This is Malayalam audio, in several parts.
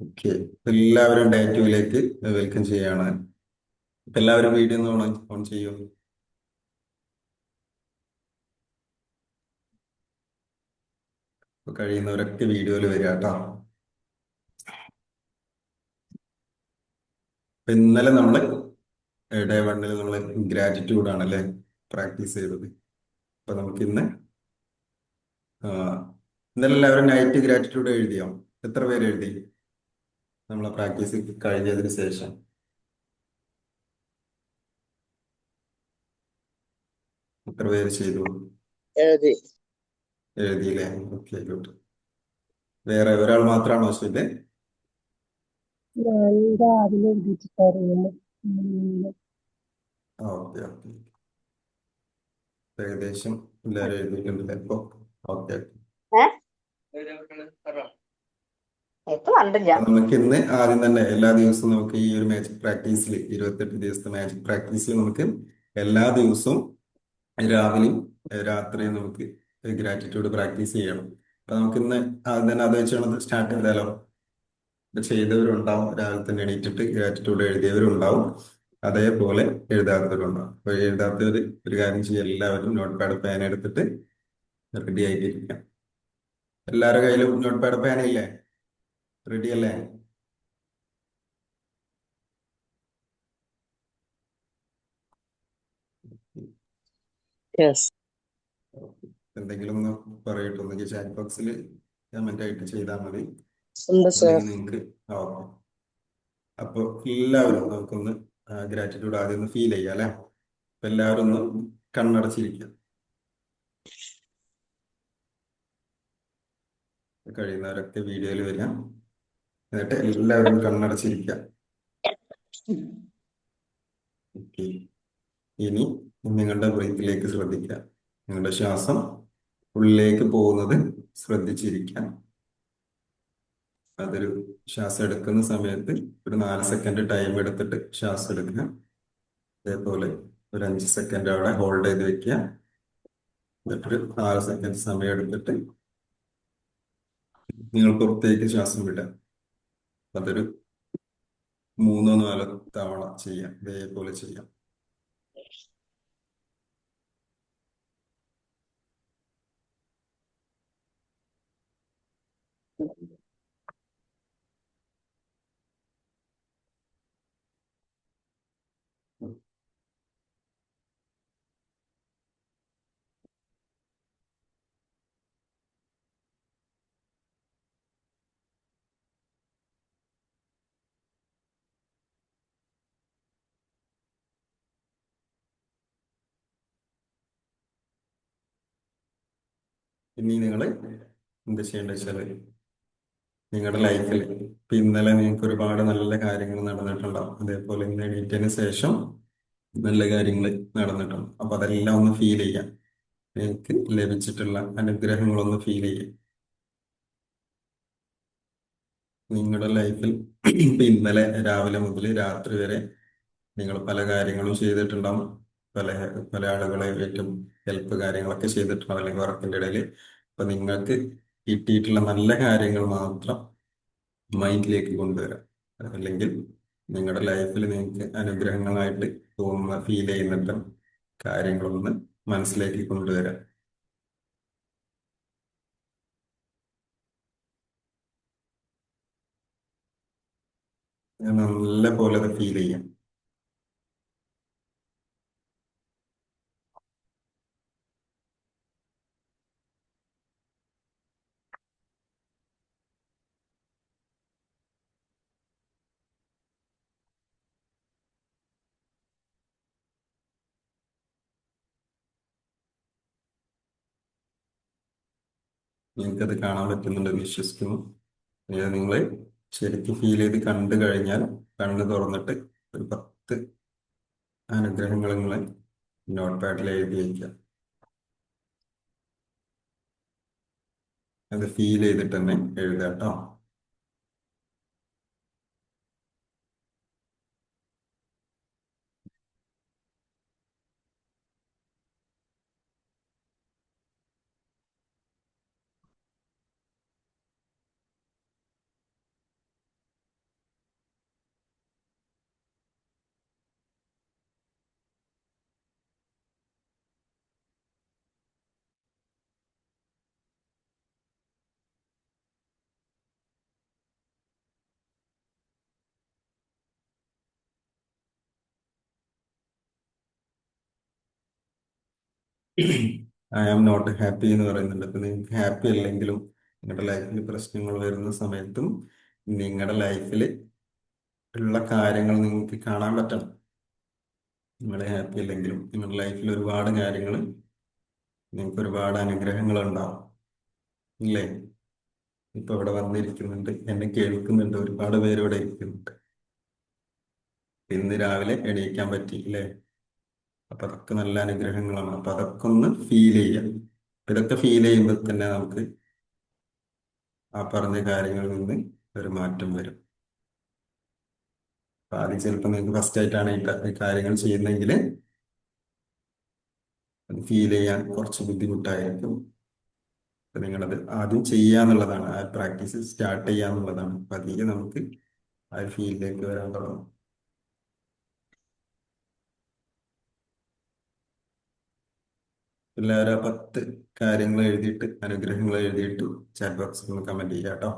ഓക്കെ, എല്ലാവരും ഡേ ടൂവിലേക്ക് വെൽക്കം ചെയ്യാണ്. ഇപ്പൊ എല്ലാവരും വീഡിയോ ഒന്ന് ഓൺ ചെയ്യൂ. ഇപ്പൊ കഴിയുന്നവരൊക്കെ വീഡിയോയിൽ വരിക കേട്ടോ. ഇപ്പൊ ഇന്നലെ നമ്മള് ഡേ വണ്ണിൽ നമ്മള് ഗ്രാറ്റിറ്റ്യൂഡ് ആണല്ലേ പ്രാക്ടീസ് ചെയ്തത്. അപ്പൊ നമുക്ക് ആ, ഇന്നലെ എല്ലാവരും നൈറ്റ് ഗ്രാറ്റിറ്റ്യൂഡ് എഴുതിയോ? എത്ര പേര് എഴുതി? നമ്മളെ പ്രാക്ടീസ് കഴിഞ്ഞതിന് ശേഷം എത്ര പേര് ചെയ്തു? എഴുതി. എഴുതിയില്ലേ? Okay, good. വേറെ ഒരാൾ മാത്രമാണോ ചെയ്തത്? ഞാൻ രാവിലെ എഴുതിച്ചിട്ടായിരുന്നു. ഓക്കെ ഓക്കെ, ഏകദേശം എല്ലാവരും എഴുതിയിട്ടുണ്ടല്ലേ ഇപ്പൊ? ഓക്കെ. ഏഹ് ഇപ്പൊ കണ്ടില്ല. അപ്പൊ നമുക്ക് ഇന്ന് ആദ്യം തന്നെ എല്ലാ ദിവസവും നമുക്ക് ഈ ഒരു മാജിക് പ്രാക്ടീസിൽ 28 ദിവസത്തെ മാജിക് പ്രാക്ടീസിൽ നമുക്ക് എല്ലാ ദിവസവും രാവിലെയും രാത്രിയും നമുക്ക് ഗ്രാറ്റിറ്റ്യൂഡ് പ്രാക്ടീസ് ചെയ്യണം. അപ്പൊ നമുക്ക് ഇന്ന് ആദ്യം തന്നെ അത് വെച്ചാണ് സ്റ്റാർട്ട് ചെയ്താലോ? ഇപ്പൊ ചെയ്തവരുണ്ടാവും, രാവിലെ തന്നെ എണീറ്റിട്ട് ഗ്രാറ്റിറ്റ്യൂഡ് എഴുതിയവരുണ്ടാവും, അതേപോലെ എഴുതാത്തവരുണ്ടാവും. അപ്പൊ എഴുതാത്തവർ ഒരു കാര്യം ചെയ്യുക, എല്ലാവരും നോട്ട് പാഡ് പേന എടുത്തിട്ട് റെഡി ആയിട്ടിരിക്കാം. എല്ലാവരുടെ കയ്യിലും നോട്ട് പാഡ് പേന ഇല്ലേ? റെഡി അല്ലേ? യെസ്. എന്തെങ്കിലും ഒന്ന് പറയട്ടെ, ഒന്നെങ്കിൽ ചാറ്റ് ബോക്സിൽ കമന്റ് ആയിട്ട് ചെയ്താൽ മതി, ഉണ്ട് സർ. അല്ലെങ്കിൽ നിങ്ങൾക്ക്. ഓക്കെ. അപ്പോൾ എല്ലാവരും നമുക്കൊന്ന് ഗ്രാറ്റിറ്റ്യൂഡ് ആദ്യം ഒന്ന് ഫീൽ ചെയ്യാം അല്ലേ? അപ്പൊ എല്ലാവരും ഒന്ന് കണ്ണടച്ചിരിക്കുക. കഴിയുന്നവരൊക്കെ വീഡിയോയിൽ വരിക, എന്നിട്ട് എല്ലാവരും കണ്ണടച്ചിരിക്കുക. ഓക്കെ. ഇനി നിങ്ങളുടെ ബ്രീത്തിലേക്ക് ശ്രദ്ധിക്കുക. നിങ്ങളുടെ ശ്വാസം ഉള്ളിലേക്ക് പോകുന്നത് ശ്രദ്ധിച്ചിരിക്കുക. അതൊരു ശ്വാസം എടുക്കുന്ന സമയത്ത് ഒരു 4 സെക്കൻഡ് ടൈം എടുത്തിട്ട് ശ്വാസം എടുക്കുക. അതേപോലെ ഒരു 5 സെക്കൻഡ് അവിടെ ഹോൾഡ് ചെയ്ത് വെക്കുക. എന്നിട്ടൊരു 4 സെക്കൻഡ് സമയം എടുത്തിട്ട് നിങ്ങൾ പുറത്തേക്ക് ശ്വാസം വിടുക. അതൊരു 3-4 തവണ ചെയ്യാം, ഇതേപോലെ ചെയ്യാം. ഇനി നിങ്ങൾ എന്ത് ചെയ്യേണ്ടത് വെച്ചാൽ, നിങ്ങളുടെ ലൈഫിൽ ഇപ്പൊ ഇന്നലെ നിങ്ങൾക്ക് ഒരുപാട് നല്ല കാര്യങ്ങൾ നടന്നിട്ടുണ്ടാവും, അതേപോലെ ഇന്ന് എണീറ്റതിന് ശേഷം നല്ല കാര്യങ്ങൾ നടന്നിട്ടുണ്ട്. അപ്പൊ അതെല്ലാം ഒന്ന് ഫീൽ ചെയ്യാം. നിങ്ങൾക്ക് ലഭിച്ചിട്ടുള്ള അനുഗ്രഹങ്ങളൊന്ന് ഫീൽ ചെയ്യാം. നിങ്ങളുടെ ലൈഫിൽ ഇപ്പൊ ഇന്നലെ രാവിലെ മുതൽ രാത്രി വരെ നിങ്ങൾ പല കാര്യങ്ങളും ചെയ്തിട്ടുണ്ടാവും. പല പല ആളുകളെ ഏറ്റവും ഹെൽപ്പ് കാര്യങ്ങളൊക്കെ ചെയ്തിട്ടുണ്ടാവും, അല്ലെങ്കിൽ വർക്കിന്റെ ഇടയിൽ. അപ്പൊ നിങ്ങൾക്ക് കിട്ടിയിട്ടുള്ള നല്ല കാര്യങ്ങൾ മാത്രം മൈൻഡിലേക്ക് കൊണ്ടുവരാം. അല്ലെങ്കിൽ നിങ്ങളുടെ ലൈഫിൽ നിങ്ങൾക്ക് അനുഗ്രഹങ്ങളായിട്ട് തോന്നുന്ന ഫീൽ ചെയ്യുന്ന കാര്യങ്ങളൊന്ന് മനസ്സിലേക്ക് കൊണ്ടുവരാം. നല്ല പോലെ അത് ഫീൽ ചെയ്യാം. നിങ്ങൾക്കത് കാണാൻ പറ്റുന്നുണ്ടെന്ന് വിശ്വസിക്കുന്നു. നിങ്ങൾ ശരിക്കും ഫീൽ ചെയ്ത് കണ്ടു കഴിഞ്ഞാൽ കണ്ണ് തുറന്നിട്ട് ഒരു 10 അനുഗ്രഹങ്ങൾ നിങ്ങൾ നോട്ട് പാഡിൽ എഴുതി വയ്ക്കുക. അത് ഫീൽ ചെയ്തിട്ട് തന്നെ എഴുതാം കേട്ടോ. ഐ ആം നോട്ട് ഹാപ്പി എന്ന് പറയുന്നുണ്ട്. അപ്പൊ നിങ്ങൾക്ക് ഹാപ്പി അല്ലെങ്കിലും നിങ്ങളുടെ ലൈഫിൽ പ്രശ്നങ്ങൾ വരുന്ന സമയത്തും നിങ്ങളുടെ ലൈഫിൽ ഉള്ള കാര്യങ്ങൾ നിങ്ങൾക്ക് കാണാൻ പറ്റണം. നിങ്ങൾ ഹാപ്പി അല്ലെങ്കിലും നിങ്ങളുടെ ലൈഫിൽ ഒരുപാട് കാര്യങ്ങൾ, നിങ്ങൾക്ക് ഒരുപാട് അനുഗ്രഹങ്ങൾ ഉണ്ടാവും. ഇല്ലേ? ഇപ്പൊ ഇവിടെ വന്നിരിക്കുന്നുണ്ട്, എന്നെ കേൾക്കുന്നുണ്ട്, ഒരുപാട് പേര് ഇവിടെ ഇരിക്കുന്നുണ്ട്. ഇന്ന് രാവിലെ എണീക്കാൻ പറ്റി അല്ലേ? അപ്പൊ അതൊക്കെ നല്ല അനുഗ്രഹങ്ങളാണ്. അപ്പൊ അതൊക്കെ ഒന്ന് ഫീൽ ചെയ്യാം. ഇതൊക്കെ ഫീൽ ചെയ്യുമ്പോൾ തന്നെ നമുക്ക് ആ പറഞ്ഞ കാര്യങ്ങളിൽ നിന്ന് ഒരു മാറ്റം വരും. അപ്പൊ ആദ്യം ചിലപ്പോൾ നിങ്ങൾക്ക് ഫസ്റ്റ് ആയിട്ടാണ് ഈ കാര്യങ്ങൾ ചെയ്യുന്നതെങ്കിൽ അത് ഫീൽ ചെയ്യാൻ കുറച്ച് ബുദ്ധിമുട്ടായിരിക്കും. അപ്പൊ നിങ്ങളത് ആദ്യം ചെയ്യാന്നുള്ളതാണ്, ആ പ്രാക്ടീസ് സ്റ്റാർട്ട് ചെയ്യാന്നുള്ളതാണ്. അപ്പൊ അതിൽ നമുക്ക് ആ ഫീൽഡിലേക്ക് വരാൻ തുടങ്ങും. എല്ലാവരും ആ 10 കാര്യങ്ങൾ എഴുതിയിട്ട്, അനുഗ്രഹങ്ങൾ എഴുതിയിട്ട് ചാറ്റ് ബോക്സിൽ ഒന്ന് കമന്റ് ചെയ്യാം കേട്ടോ.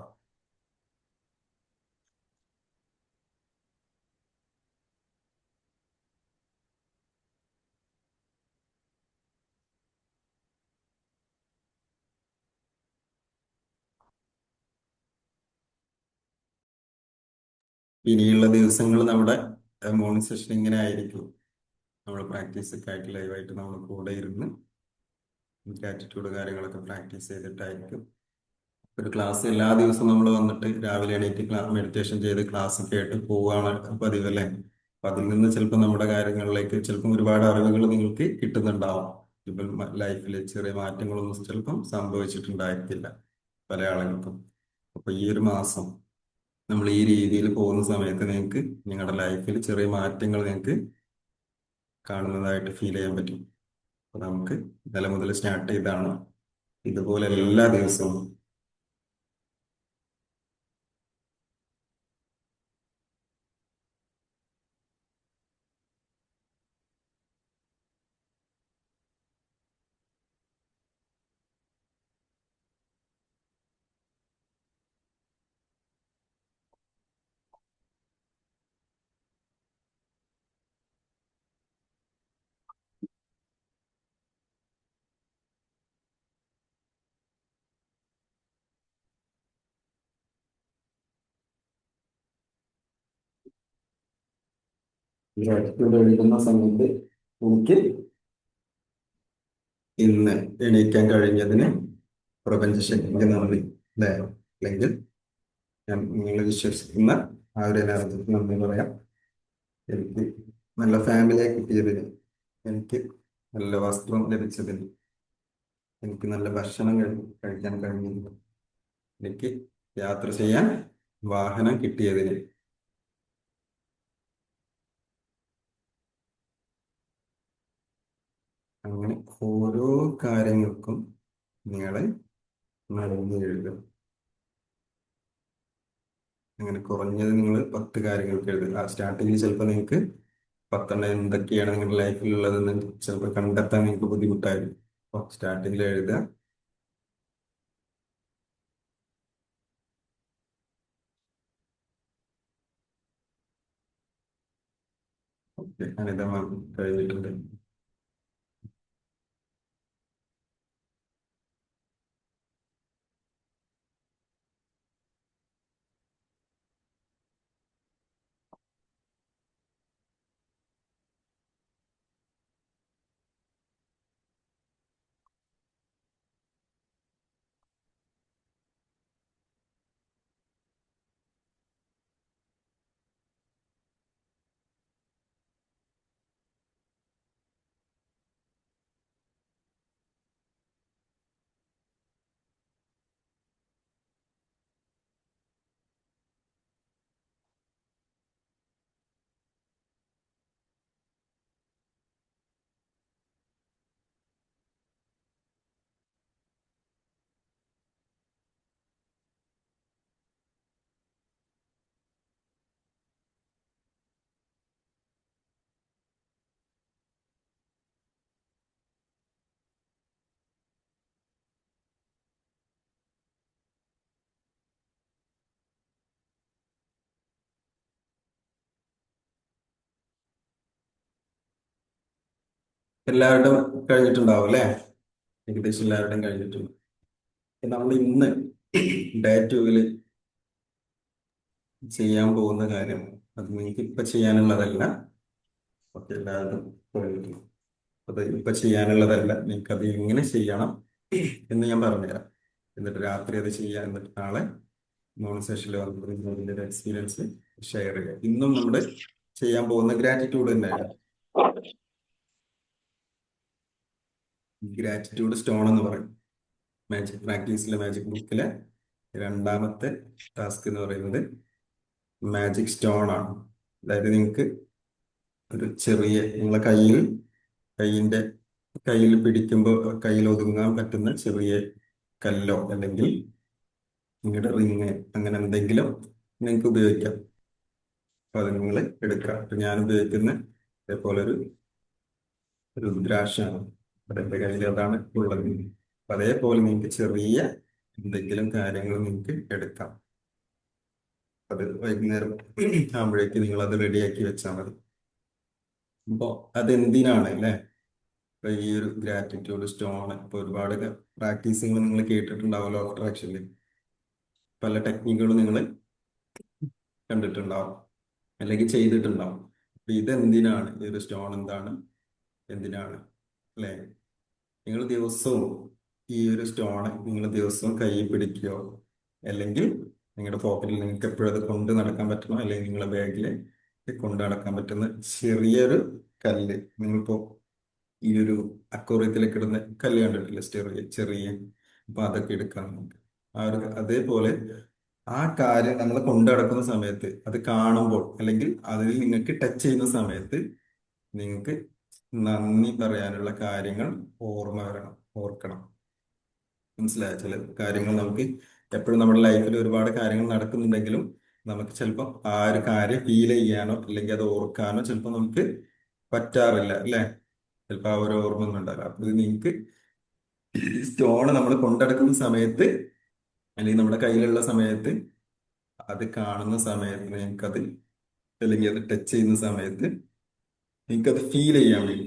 ഇനിയുള്ള ദിവസങ്ങൾ നമ്മുടെ മോർണിംഗ് സെഷൻ ഇങ്ങനെ ആയിരിക്കും. നമ്മൾ പ്രാക്ടീസ് ഒക്കെ ആയിട്ട് ലൈവായിട്ട് നമ്മൾ കൂടെ ഇരുന്ന് ഗ്രാറ്റിറ്റ്യൂഡ് കാര്യങ്ങളൊക്കെ പ്രാക്ടീസ് ചെയ്തിട്ടായിരിക്കും. ഒരു ക്ലാസ് എല്ലാ ദിവസവും നമ്മൾ വന്നിട്ട് രാവിലെ എണീറ്റ് മെഡിറ്റേഷൻ ചെയ്ത് ക്ലാസ് കേട്ട് പോവുകയാണ് പതിവ് അല്ലേ? അപ്പൊ അതിൽ നിന്ന് ചിലപ്പോൾ നമ്മുടെ കാര്യങ്ങളിലേക്ക് ചിലപ്പം ഒരുപാട് അറിവുകൾ നിങ്ങൾക്ക് കിട്ടുന്നുണ്ടാവും. ഇപ്പം ലൈഫിൽ ചെറിയ മാറ്റങ്ങളൊന്നും ചിലപ്പം സംഭവിച്ചിട്ടുണ്ടായിരിക്കില്ല പല ആളുകൾക്കും. അപ്പൊ ഈ ഒരു മാസം നമ്മൾ ഈ രീതിയിൽ പോകുന്ന സമയത്ത് നിങ്ങൾക്ക് നിങ്ങളുടെ ലൈഫിൽ ചെറിയ മാറ്റങ്ങൾ നിങ്ങൾക്ക് കാണുന്നതായിട്ട് ഫീൽ ചെയ്യാൻ പറ്റും. അപ്പൊ നമുക്ക് ഇന്നലെ മുതൽ സ്റ്റാർട്ട് ചെയ്താണ്. ഇതുപോലെ എല്ലാ ദിവസവും ഗ്രാറ്റിറ്റ്യൂഡ് എഴുതുന്ന സമയത്ത് എനിക്ക് ഇന്ന് എണീക്കാൻ കഴിഞ്ഞതിന് പ്രപഞ്ചശക്തിക്ക് നന്ദി, അല്ലേ? അല്ലെങ്കിൽ ഞാൻ നിങ്ങൾ വിശ്വസിക്കുന്ന ആ ഒരു എനർജിക്ക് നന്ദി പറയാം. എനിക്ക് നല്ല ഫാമിലിയെ കിട്ടിയതിന്, എനിക്ക് നല്ല വസ്ത്രം ലഭിച്ചതിന്, എനിക്ക് നല്ല ഭക്ഷണം കഴിക്കാൻ കഴിഞ്ഞതിന്, എനിക്ക് യാത്ര ചെയ്യാൻ വാഹനം കിട്ടിയതിന്, അങ്ങനെ ഓരോ കാര്യങ്ങൾക്കും നിങ്ങളെ നന്ദി എഴുതുക. അങ്ങനെ കുറഞ്ഞത് നിങ്ങൾ 10 കാര്യങ്ങൾക്ക് എഴുതുക. ആ സ്റ്റാർട്ടിങ്ങിൽ ചിലപ്പോൾ നിങ്ങൾക്ക് 10 എന്തൊക്കെയാണ് നിങ്ങളുടെ ലൈഫിൽ ഉള്ളതെന്ന് ചിലപ്പോൾ കണ്ടെത്താൻ നിങ്ങൾക്ക് ബുദ്ധിമുട്ടായിരിക്കും. അപ്പോൾ സ്റ്റാർട്ടിങ്ങിൽ എഴുതുക. ഓക്കെ, അനിത മാം കഴിഞ്ഞിട്ടുണ്ട്. എല്ലാവരുടെയും കഴിഞ്ഞിട്ടുണ്ടാവും അല്ലേ? ഏകദേശം എല്ലാവരുടെയും കഴിഞ്ഞിട്ടുണ്ട്. നമ്മൾ ഇന്ന് ഡേ 2 ചെയ്യാൻ പോകുന്ന കാര്യം അത് നിങ്ങൾക്ക് ഇപ്പൊ ചെയ്യാനുള്ളതല്ല. ഓക്കെ, എല്ലാവരും കഴിഞ്ഞിട്ടുണ്ട്. അത് ഇപ്പൊ ചെയ്യാനുള്ളതല്ല, നിങ്ങൾക്ക് അത് എങ്ങനെ ചെയ്യണം എന്ന് ഞാൻ പറഞ്ഞുതരാം. എന്നിട്ട് രാത്രി അത് ചെയ്യാം, എന്നിട്ട് നാളെ മോർണിംഗ് സെഷനിൽ വന്നിട്ട് ഇതിന്റെ എക്സ്പീരിയൻസ് ഷെയർ ചെയ്യാം. ഇന്നും നമ്മൾ ചെയ്യാൻ പോകുന്ന ഗ്രാറ്റിറ്റ്യൂഡ് തന്നെയാണ്. ഗ്രാറ്റിറ്റ്യൂഡ് സ്റ്റോൺ എന്ന് പറയും. മാജിക് പ്രാക്ടീസിലെ മാജിക് ബുക്കിലെ രണ്ടാമത്തെ ടാസ്ക് എന്ന് പറയുന്നത് മാജിക് സ്റ്റോൺ ആണ്. അതായത് നിങ്ങൾക്ക് ഒരു ചെറിയ നിങ്ങളെ കയ്യിന്റെ കയ്യിൽ പിടിക്കുമ്പോൾ കയ്യിൽ ഒതുങ്ങാൻ പറ്റുന്ന ചെറിയ കല്ലോ അല്ലെങ്കിൽ നിങ്ങളുടെ റിങ് അങ്ങനെ എന്തെങ്കിലും നിങ്ങൾക്ക് ഉപയോഗിക്കാം. അപ്പൊ അത് നിങ്ങൾ എടുക്കാം. അപ്പൊ ഞാൻ ഉപയോഗിക്കുന്ന ഇതേപോലെ ഒരു രുദ്രാക്ഷമാണ്. അപ്പൊ എന്റെ കയ്യിൽ അതാണ് ഉള്ളത്. അപ്പൊ അതേപോലെ നിങ്ങൾക്ക് ചെറിയ എന്തെങ്കിലും കാര്യങ്ങൾ നിങ്ങൾക്ക് എടുക്കാം. അത് വൈകുന്നേരം ആകുമ്പോഴേക്ക് നിങ്ങൾ അത് റെഡിയാക്കി വെച്ചാൽ മതി. അപ്പോ അതെന്തിനാണ് അല്ലേ? ഇപ്പൊ ഈ ഒരു ഗ്രാറ്റിറ്റ്യൂഡ് സ്റ്റോൺ ഇപ്പൊ ഒരുപാട് പ്രാക്ടീസുകൾ നിങ്ങൾ കേട്ടിട്ടുണ്ടാവും. ലോ ഓഫ് അട്രാക്ഷനിൽ പല ടെക്നിക്കുകളും നിങ്ങൾ കണ്ടിട്ടുണ്ടാവും അല്ലെങ്കിൽ ചെയ്തിട്ടുണ്ടാവും. അപ്പൊ ഇതെന്തിനാണ്? ഈ ഒരു സ്റ്റോൺ എന്താണ്, എന്തിനാണ് അല്ലേ? നിങ്ങൾ ദിവസവും ഈ ഒരു സ്റ്റോൺ നിങ്ങൾ ദിവസവും കയ്യിൽ പിടിക്കുകയോ അല്ലെങ്കിൽ നിങ്ങളുടെ പോക്കറ്റിൽ നിങ്ങൾക്ക് എപ്പോഴും അത് കൊണ്ട് നടക്കാൻ പറ്റണോ അല്ലെങ്കിൽ നിങ്ങളുടെ ബാഗിൽ കൊണ്ട് നടക്കാൻ പറ്റുന്ന ചെറിയൊരു കല്ല്, നിങ്ങളിപ്പോ ഈ ഒരു അക്വേറിയത്തിലേക്ക് ഇടുന്ന കല്ല് കണ്ടിട്ടില്ലേ? ചെറിയ ചെറിയ, അപ്പൊ അതൊക്കെ എടുക്കാം നമുക്ക്. ആ ഒരു അതേപോലെ ആ കാര്യം നമ്മൾ കൊണ്ടു നടക്കുന്ന സമയത്ത് അത് കാണുമ്പോൾ അല്ലെങ്കിൽ അതിൽ നിങ്ങൾക്ക് ടച്ച് ചെയ്യുന്ന സമയത്ത് നിങ്ങൾക്ക് നന്ദി പറയാനുള്ള കാര്യങ്ങൾ ഓർമ്മ വരണം, ഓർക്കണം. മനസ്സിലായ? ചില കാര്യങ്ങൾ നമുക്ക് എപ്പോഴും നമ്മുടെ ലൈഫിൽ ഒരുപാട് കാര്യങ്ങൾ നടക്കുന്നുണ്ടെങ്കിലും നമുക്ക് ചിലപ്പോൾ ആ ഒരു കാര്യം ഫീൽ ചെയ്യാനോ അല്ലെങ്കിൽ അത് ഓർക്കാനോ ചിലപ്പോൾ നമുക്ക് പറ്റാറില്ല അല്ലേ? ചിലപ്പോൾ ആ ഒരു ഓർമ്മ ഒന്നും ഉണ്ടാവില്ല. അപ്പൊ ഇത് നിങ്ങൾക്ക് സ്റ്റോണ് നമ്മൾ കൊണ്ടെടുക്കുന്ന സമയത്ത് അല്ലെങ്കിൽ നമ്മുടെ കയ്യിലുള്ള സമയത്ത് അത് കാണുന്ന സമയത്ത് നിങ്ങൾക്കത് അല്ലെങ്കിൽ അത് ടച്ച് ചെയ്യുന്ന സമയത്ത് നിങ്ങൾക്കത് ഫീൽ ചെയ്യാൻ വേണ്ടി,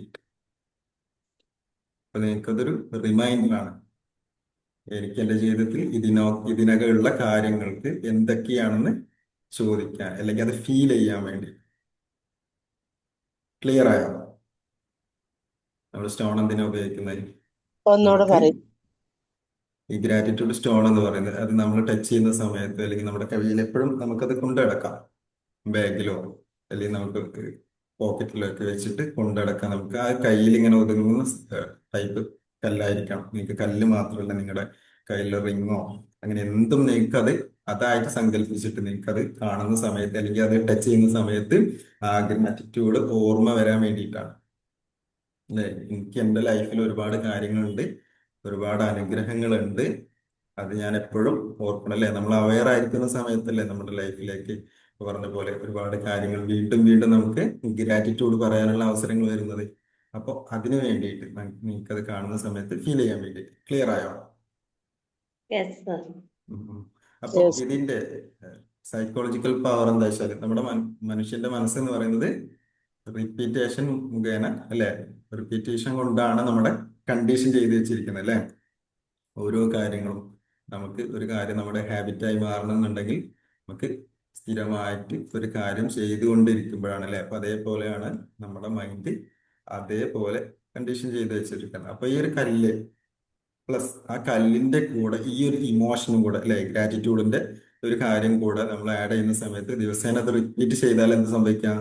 അപ്പൊ നിങ്ങൾക്കതൊരു റിമൈൻഡറാണ്. എനിക്ക് എന്റെ ജീവിതത്തിൽ ഇതിനകമുള്ള കാര്യങ്ങൾക്ക് എന്തൊക്കെയാണെന്ന് ചോദിക്കാൻ അല്ലെങ്കിൽ അത് ഫീൽ ചെയ്യാൻ വേണ്ടി. ക്ലിയർ ആയോ? നമ്മൾ സ്റ്റോൺ എന്തിനാ ഉപയോഗിക്കുന്നത്? ഒന്നുകൂടെ നമുക്ക് പറയും. ഈ ഗ്രാറ്റിറ്റ്യൂഡ് സ്റ്റോൺ എന്ന് പറയുന്നത് അത് നമ്മൾ ടച്ച് ചെയ്യുന്ന സമയത്ത് അല്ലെങ്കിൽ നമ്മുടെ കയ്യിൽ എപ്പോഴും നമുക്കത് കൊണ്ടുനടക്കാം. ബാഗിലോ അല്ലെങ്കിൽ നമുക്ക് പോക്കറ്റിലോ ഒക്കെ വെച്ചിട്ട് കൊണ്ടുനടക്കാം. നമുക്ക് ആ കയ്യിൽ ഇങ്ങനെ ഒതുങ്ങുന്ന ടൈപ്പ് കല്ലായിരിക്കണം. നിങ്ങൾക്ക് കല്ല് മാത്രമല്ല, നിങ്ങളുടെ കയ്യിലെ റിങ്ങോ അങ്ങനെ എന്തും നിങ്ങൾക്ക് അത് അതായിട്ട് സങ്കല്പിച്ചിട്ട് നിങ്ങൾക്ക് അത് കാണുന്ന സമയത്ത് അല്ലെങ്കിൽ അത് ടച്ച് ചെയ്യുന്ന സമയത്ത് ആ ഗ്രാറ്റിറ്റ്യൂഡ് ഓർമ്മ വരാൻ വേണ്ടിയിട്ടാണ്. അല്ലേ? എനിക്ക് എൻ്റെ ലൈഫിൽ ഒരുപാട് കാര്യങ്ങളുണ്ട്, ഒരുപാട് അനുഗ്രഹങ്ങളുണ്ട്. അത് ഞാൻ എപ്പോഴും ഓർക്കണം അല്ലേ? നമ്മൾ അവെയർ ആയിരിക്കുന്ന സമയത്തല്ലേ നമ്മുടെ ലൈഫിലേക്ക് ഇപ്പൊ പറഞ്ഞ പോലെ ഒരുപാട് കാര്യങ്ങൾ വീണ്ടും വീണ്ടും നമുക്ക് ഗ്രാറ്റിറ്റ്യൂഡ് പറയാനുള്ള അവസരങ്ങൾ വരുന്നത്. അപ്പോൾ അതിനു വേണ്ടിയിട്ട് നിങ്ങൾക്കത് കാണുന്ന സമയത്ത് ഫീൽ ചെയ്യാൻ വേണ്ടിയിട്ട്. ക്ലിയർ ആയോ? Yes sir. ഉം. അപ്പൊ ഇതിന്റെ സൈക്കോളജിക്കൽ പവർ എന്താ വെച്ചാൽ നമ്മുടെ മനുഷ്യന്റെ മനസ്സെന്ന് പറയുന്നത് റിപ്പീറ്റേഷൻ മുഖേന അല്ലെ, റിപ്പീറ്റേഷൻ കൊണ്ടാണ് നമ്മുടെ കണ്ടീഷൻ ചെയ്ത് വെച്ചിരിക്കുന്നത് അല്ലെ. ഓരോ കാര്യങ്ങളും നമുക്ക് ഒരു കാര്യം നമ്മുടെ ഹാബിറ്റായി മാറണമെന്നുണ്ടെങ്കിൽ നമുക്ക് സ്ഥിരമായിട്ട് ഒരു കാര്യം ചെയ്തുകൊണ്ടിരിക്കുമ്പോഴാണ് അല്ലെ. അപ്പൊ അതേപോലെയാണ് നമ്മുടെ മൈൻഡ് അതേപോലെ കണ്ടീഷൻ ചെയ്ത് വെച്ചിരിക്കുന്നത്. അപ്പൊ ഈ ഒരു കല്ല് പ്ലസ് ആ കല്ലിന്റെ കൂടെ ഈ ഒരു ഇമോഷനും കൂടെ അല്ലെ, ഗ്രാറ്റിറ്റ്യൂഡിന്റെ ഒരു കാര്യം കൂടെ നമ്മൾ ആഡ് ചെയ്യുന്ന സമയത്ത് ദിവസേന അത് റിപ്പീറ്റ് ചെയ്താൽ എന്ത് സംഭവിക്കാം?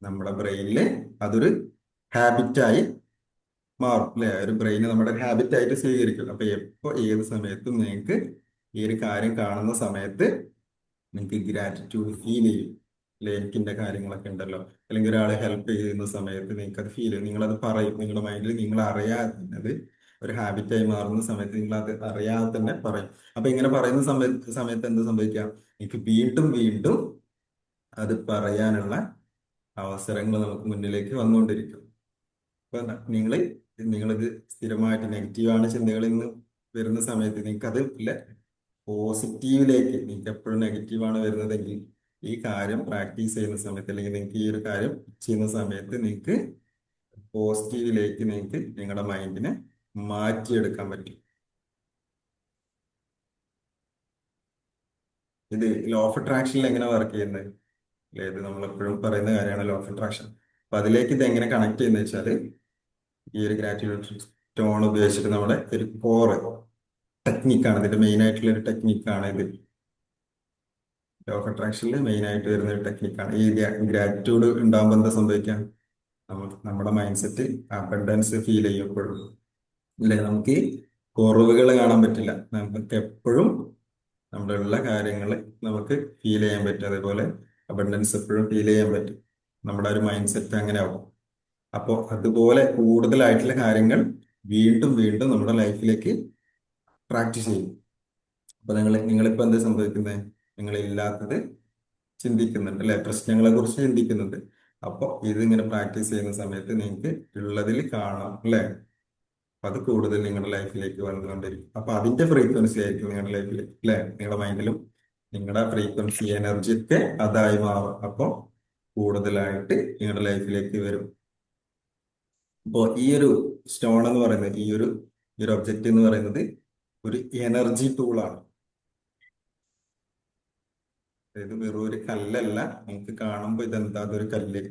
നമ്മുടെ ബ്രെയിനില് അതൊരു ഹാബിറ്റായി മാറും അല്ലെ. ഒരു ബ്രെയിന് നമ്മുടെ ഹാബിറ്റ് ആയിട്ട് സ്വീകരിക്കും. അപ്പൊ എപ്പോ ഏത് സമയത്തും നിങ്ങൾക്ക് ഈ ഒരു കാര്യം കാണുന്ന സമയത്ത് നിങ്ങൾക്ക് ഗ്രാറ്റിറ്റ്യൂഡ് ഫീൽ ചെയ്യും അല്ലെ. എനിക്കിന്റെ കാര്യങ്ങളൊക്കെ ഉണ്ടല്ലോ, അല്ലെങ്കിൽ ഒരാളെ ഹെൽപ്പ് ചെയ്യുന്ന സമയത്ത് നിങ്ങൾക്ക് അത് ഫീൽ ചെയ്യും. നിങ്ങളത് പറയും നിങ്ങളുടെ മൈൻഡിൽ, നിങ്ങൾ അറിയാതെ തന്നെ അത് ഒരു ഹാബിറ്റായി മാറുന്ന സമയത്ത് നിങ്ങൾ അത് അറിയാതെ തന്നെ പറയും. അപ്പൊ ഇങ്ങനെ പറയുന്ന സമയത്ത് എന്ത് സംഭവിക്കാം? എനിക്ക് വീണ്ടും വീണ്ടും അത് പറയാനുള്ള അവസരങ്ങൾ നമുക്ക് മുന്നിലേക്ക് വന്നുകൊണ്ടിരിക്കും. അപ്പൊ നിങ്ങളിത് സ്ഥിരമായിട്ട് നെഗറ്റീവാണ് ചിന്തകളിൽ നിന്ന് വരുന്ന സമയത്ത് നിങ്ങൾക്ക് അത് ഇല്ല, പോസിറ്റീവിലേക്ക് നിങ്ങൾക്ക് എപ്പോഴും നെഗറ്റീവാണ് വരുന്നതെങ്കിൽ ഈ കാര്യം പ്രാക്ടീസ് ചെയ്യുന്ന സമയത്ത് അല്ലെങ്കിൽ നിങ്ങൾക്ക് ഈ ഒരു കാര്യം ചെയ്യുന്ന സമയത്ത് നിങ്ങൾക്ക് പോസിറ്റീവിലേക്ക് നിങ്ങൾക്ക് നിങ്ങളുടെ മൈൻഡിനെ മാറ്റിയെടുക്കാൻ പറ്റും. ഇത് ലോ ഓഫ് അട്രാക്ഷനിൽ എങ്ങനെ വർക്ക് ചെയ്യുന്നത്? അല്ലേ, ഇത് നമ്മളെപ്പോഴും പറയുന്ന കാര്യമാണ് ലോ ഓഫ് അട്രാക്ഷൻ. അപ്പൊ അതിലേക്ക് ഇത് എങ്ങനെ കണക്ട് ചെയ്യുന്നത് വെച്ചാല്, ഈ ഒരു ഗ്രാറ്റിറ്റ്യൂഡ് സ്റ്റോൺ ഉപയോഗിച്ചിട്ട് നമ്മുടെ ഒരു കോറ് ടെക്നിക്കാണ്, ഇതിന്റെ മെയിൻ ആയിട്ടുള്ള ഒരു ടെക്നിക്കാണ് ഇത്. ലോ ഓഫ് അട്രാക്ഷനിൽ മെയിൻ ആയിട്ട് വരുന്ന ഒരു ടെക്നിക്കാണ് ഈ ഗ്രാറ്റിറ്റ്യൂഡ് ഉണ്ടാകുമ്പോൾ എന്താ സംഭവിക്കാം? നമ്മുടെ മൈൻഡ് സെറ്റ് അബണ്ടൻസ് ഫീൽ ചെയ്യും എപ്പോഴും. അല്ലെ, നമുക്ക് കുറവുകൾ കാണാൻ പറ്റില്ല. നമുക്ക് എപ്പോഴും നമ്മുടെ ഉള്ള കാര്യങ്ങൾ നമുക്ക് ഫീൽ ചെയ്യാൻ പറ്റും. അതേപോലെ അബണ്ടൻസ് എപ്പോഴും ഫീൽ ചെയ്യാൻ പറ്റും. നമ്മുടെ ഒരു മൈൻഡ് സെറ്റ് അങ്ങനെ ആവും. അപ്പോൾ അതുപോലെ കൂടുതലായിട്ടുള്ള കാര്യങ്ങൾ വീണ്ടും വീണ്ടും നമ്മുടെ ലൈഫിലേക്ക് പ്രാക്ടീസ് ചെയ്യും. അപ്പൊ നിങ്ങളിപ്പോ എന്താ സംഭവിക്കുന്നത്? നിങ്ങൾ ഇല്ലാത്തത് ചിന്തിക്കുന്നുണ്ട് അല്ലെ, പ്രശ്നങ്ങളെ കുറിച്ച് ചിന്തിക്കുന്നുണ്ട്. അപ്പൊ ഇതിങ്ങനെ പ്രാക്ടീസ് ചെയ്യുന്ന സമയത്ത് നിങ്ങൾക്ക് ഉള്ളതിൽ കാണാം അല്ലെ. അപ്പൊ അത് കൂടുതൽ നിങ്ങളുടെ ലൈഫിലേക്ക് വന്നുകൊണ്ടിരിക്കും. അപ്പൊ അതിന്റെ ഫ്രീക്വൻസി ആയിരിക്കും നിങ്ങളുടെ ലൈഫിൽ അല്ലെ, നിങ്ങളുടെ മൈൻഡിലും നിങ്ങളുടെ ഫ്രീക്വൻസി എനർജി ഒക്കെ അതായി മാറും. അപ്പൊ കൂടുതലായിട്ട് നിങ്ങളുടെ ലൈഫിലേക്ക് വരും. അപ്പോൾ ഈ ഒരു സ്റ്റോൺ എന്ന് പറയുന്നത്, ഈ ഒരു ഒബ്ജക്റ്റ് എന്ന് പറയുന്നത് ഒരു എനർജി ടൂളാണ്. ഇത് വെറും ഒരു കല്ലല്ല. നമുക്ക് കാണുമ്പോൾ ഇതെന്താ, അതൊരു കല്ല്,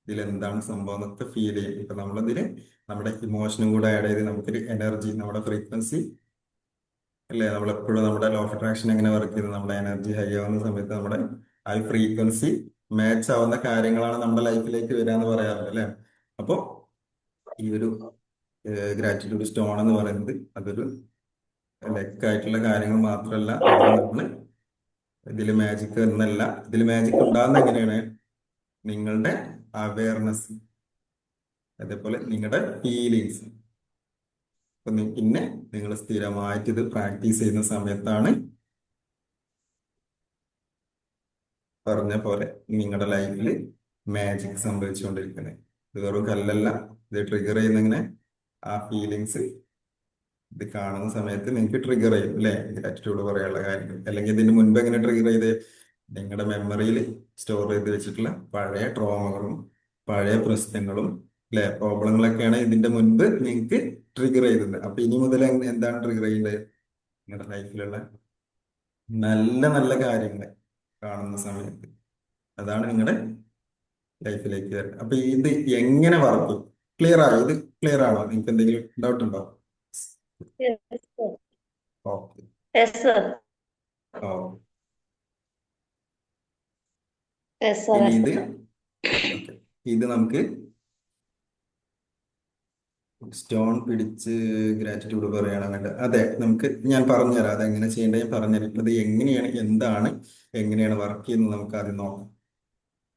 ഇതിലെന്താണ് സംഭവം എന്നൊക്കെ ഫീൽ ചെയ്യും. ഇപ്പൊ നമ്മളതിന് നമ്മുടെ ഇമോഷനും കൂടെ ആഡ് ചെയ്ത് നമുക്കൊരു എനർജി, നമ്മുടെ ഫ്രീക്വൻസി അല്ലേ, നമ്മളെപ്പോഴും നമ്മുടെ ലോ ഓഫ് അട്രാക്ഷൻ എങ്ങനെ വർക്ക് ചെയ്യുന്നത്, നമ്മുടെ എനർജി ഹൈ ആവുന്ന സമയത്ത് നമ്മുടെ ആ ഫ്രീക്വൻസി മാച്ച് ആവുന്ന കാര്യങ്ങളാണ് നമ്മുടെ ലൈഫിലേക്ക് വരിക എന്ന് പറയാറുണ്ട് അല്ലെ. അപ്പോൾ ഈ ഒരു ഗ്രാറ്റിറ്റ്യൂഡ് സ്റ്റോൺ എന്ന് പറയുന്നത് അതൊരു ലെക്കായിട്ടുള്ള കാര്യങ്ങൾ മാത്രമല്ല, അതിൽ നമ്മൾ ഇതിൽ മാജിക് എന്നല്ല, ഇതിൽ മാജിക് ഉണ്ടാകുന്ന എങ്ങനെയാണ്? നിങ്ങളുടെ അവയർനെസ്, അതേപോലെ നിങ്ങളുടെ ഫീലിങ്സ്. പിന്നെ നിങ്ങൾ സ്ഥിരമായിട്ട് ഇത് പ്രാക്ടീസ് ചെയ്യുന്ന സമയത്താണ് പറഞ്ഞ പോലെ നിങ്ങളുടെ ലൈഫിൽ മാജിക് സംഭവിച്ചുകൊണ്ടിരിക്കുന്നത്. ഇത് വെറും കല്ലല്ല, ഇത് ട്രിഗർ ചെയ്യുന്ന ഇങ്ങനെ ആ ഫീലിങ്സ് ഇത് കാണുന്ന സമയത്ത് നിങ്ങൾക്ക് ട്രിഗർ ചെയ്യും അല്ലെ, ഗ്രാറ്റിറ്റ്യൂഡ് പറയാനുള്ള കാര്യങ്ങൾ. അല്ലെങ്കിൽ ഇതിന് മുൻപ് എങ്ങനെ ട്രിഗർ ചെയ്ത്, നിങ്ങളുടെ മെമ്മറിയിൽ സ്റ്റോർ ചെയ്ത് വെച്ചിട്ടുള്ള പഴയ ട്രോമകളും പഴയ പ്രശ്നങ്ങളും അല്ലെ, പ്രോബ്ലങ്ങളൊക്കെയാണ് ഇതിന്റെ മുൻപ് നിങ്ങൾക്ക് ട്രിഗർ ചെയ്തത്. അപ്പൊ ഇനി മുതൽ എന്താണ് ട്രിഗർ ചെയ്യേണ്ടത്? നിങ്ങളുടെ ലൈഫിലുള്ള നല്ല നല്ല കാര്യങ്ങൾ കാണുന്ന സമയത്ത് അതാണ് നിങ്ങളുടെ ലൈഫിലേക്ക് വരുന്നത്. അപ്പൊ ഇത് എങ്ങനെ വർക്ക്? ക്ലിയർ ആയോ? ഇത് ക്ലിയർ ആണോ? നിങ്ങൾക്ക് എന്തെങ്കിലും ഡൗട്ട് ഉണ്ടോ? Yes, sir. Okay. Yes, sir. ഓ, Yes, sir. ഇനി Yes, ഇത് sir. ഓക്കെ, ഇത് നമുക്ക് സ്റ്റോൺ പിടിച്ച് ഗ്രാറ്റിറ്റ്യൂഡ് പറയുകയാണെങ്കിൽ, അതെ, ഞാൻ പറഞ്ഞുതരാം അതെങ്ങനെ ചെയ്യേണ്ടത്. ഞാൻ പറഞ്ഞുതരാം. ഇപ്പൊ ഇത് എങ്ങനെയാണ്, എന്താണ്, എങ്ങനെയാണ് വർക്ക് ചെയ്യുന്നത് നമുക്ക് ആദ്യം നോക്കാം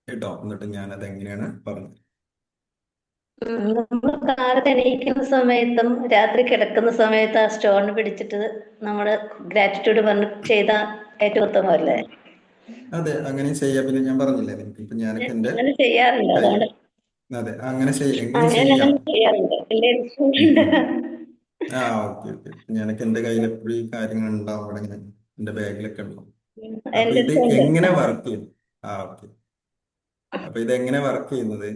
കേട്ടോ. എന്നിട്ട് ഞാൻ അത് എങ്ങനെയാണ് പറഞ്ഞത്. നമ്മൾ കാലത്ത് എണീക്കുന്ന സമയത്തും രാത്രി കിടക്കുന്ന സമയത്ത് ആ സ്റ്റോൺ പിടിച്ചിട്ട് നമ്മള് ഗ്രാറ്റിറ്റ്യൂഡ് പറഞ്ഞ് ചെയ്ത ഏറ്റവും ഉത്തമമല്ലേ? അതെ, അങ്ങനെ ചെയ്യാം. പിന്നെ ഞാൻ പറഞ്ഞില്ലേ നിങ്ങൾക്ക്, ഇപ്പൊ ഞാനൊക്കെ എൻ്റെ അങ്ങനെ ചെയ്യാറുണ്ട്. കൈ, അതുകൊണ്ട് അതെ, എങ്ങനെ അങ്ങനെ ചെയ്യാം. അങ്ങനെ ചെയ്യാറുണ്ട്. എന്റെ ഒരു ഉം, സ്കൂളുണ്ട്. ഉം. ആ, ഓക്കെ ഓക്കെ. ഞാനൊക്കെ എൻ്റെ കയ്യിൽ എപ്പോഴും ഈ കാര്യങ്ങൾ ഉണ്ടാവും, അവിടെ ഇങ്ങനെ എൻ്റെ ബാഗിലൊക്കെ ഉണ്ടാവും. അപ്പൊ എന്റെ ഇത് അടുത്തുണ്ട്. എങ്ങനെ വർക്ക് ചെയ്യും? ആ, ഓക്കെ. അപ്പൊ ഇതെങ്ങനെ വർക്ക് ചെയ്യുന്നത്?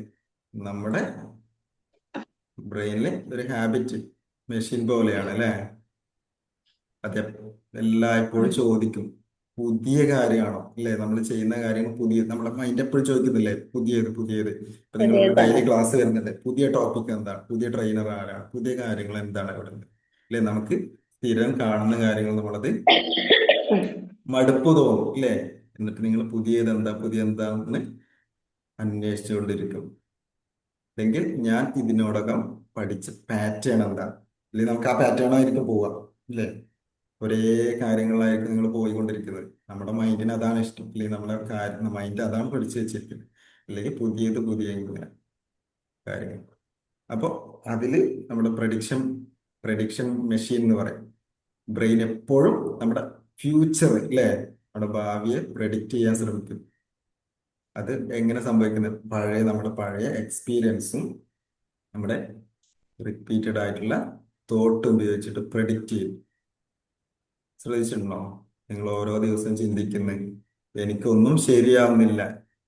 നമ്മുടെ ബ്രെയിനിൽ ഒരു ഹാബിറ്റ് മെഷീൻ പോലെയാണ് അല്ലെ. അത് എല്ലായ്പ്പോഴും ചോദിക്കും, പുതിയ കാര്യമാണോ അല്ലെ, നമ്മൾ ചെയ്യുന്ന കാര്യങ്ങൾ പുതിയ, നമ്മുടെ മൈൻഡ് എപ്പോഴും ചോദിക്കുന്നില്ലേ, പുതിയത് പുതിയത്. ഇപ്പൊ നിങ്ങൾക്ക് പുതിയതാണ്. ഡെയിലി ക്ലാസ് വരുന്നുണ്ട്, പുതിയ ടോപ്പിക് എന്താണ്, പുതിയ ട്രെയിനർ ആരാണ്, പുതിയ കാര്യങ്ങൾ എന്താണ് ഇവിടെ അല്ലെ. നമുക്ക് സ്ഥിരം കാണുന്ന കാര്യങ്ങൾ നമ്മളത് മടുപ്പ് തോന്നും അല്ലേ. എന്നിട്ട് നിങ്ങൾ പുതിയ എന്താന്ന് അന്വേഷിച്ചുകൊണ്ടിരിക്കും. അല്ലെങ്കിൽ ഞാൻ ഇതിനോടകം പഠിച്ച പാറ്റേൺ എന്താ, അല്ലെങ്കിൽ നമുക്ക് ആ പാറ്റേൺ ആയിരിക്കും പോവാം അല്ലേ. ഒരേ കാര്യങ്ങളായിരിക്കും നിങ്ങൾ പോയിക്കൊണ്ടിരിക്കുന്നത്. നമ്മുടെ മൈൻഡിന് അതാണ് ഇഷ്ടം, അല്ലെങ്കിൽ നമ്മുടെ മൈൻഡ് അതാണ് പഠിച്ചു വെച്ചിരിക്കുന്നത്. അല്ലെങ്കിൽ പുതിയ ഇങ്ങനെ കാര്യങ്ങൾ. അപ്പോൾ അതില് നമ്മുടെ പ്രഡിക്ഷൻ മെഷീൻ എന്ന് പറയും. ബ്രെയിൻ എപ്പോഴും നമ്മുടെ ഫ്യൂച്ചർ അല്ലേ, നമ്മുടെ ഭാവിയെ പ്രഡിക്റ്റ് ചെയ്യാൻ ശ്രമിക്കും. അത് എങ്ങനെ സംഭവിക്കുന്നത്? നമ്മുടെ പഴയ എക്സ്പീരിയൻസും നമ്മുടെ റിപ്പീറ്റഡ് ആയിട്ടുള്ള തോട്ട് ഉപയോഗിച്ചിട്ട് പ്രഡിക്റ്റ് ചെയ്യും. ശ്രദ്ധിച്ചിട്ടുണ്ടോ? നിങ്ങൾ ഓരോ ദിവസവും ചിന്തിക്കുന്നത്, എനിക്കൊന്നും ശരിയാവുന്നില്ല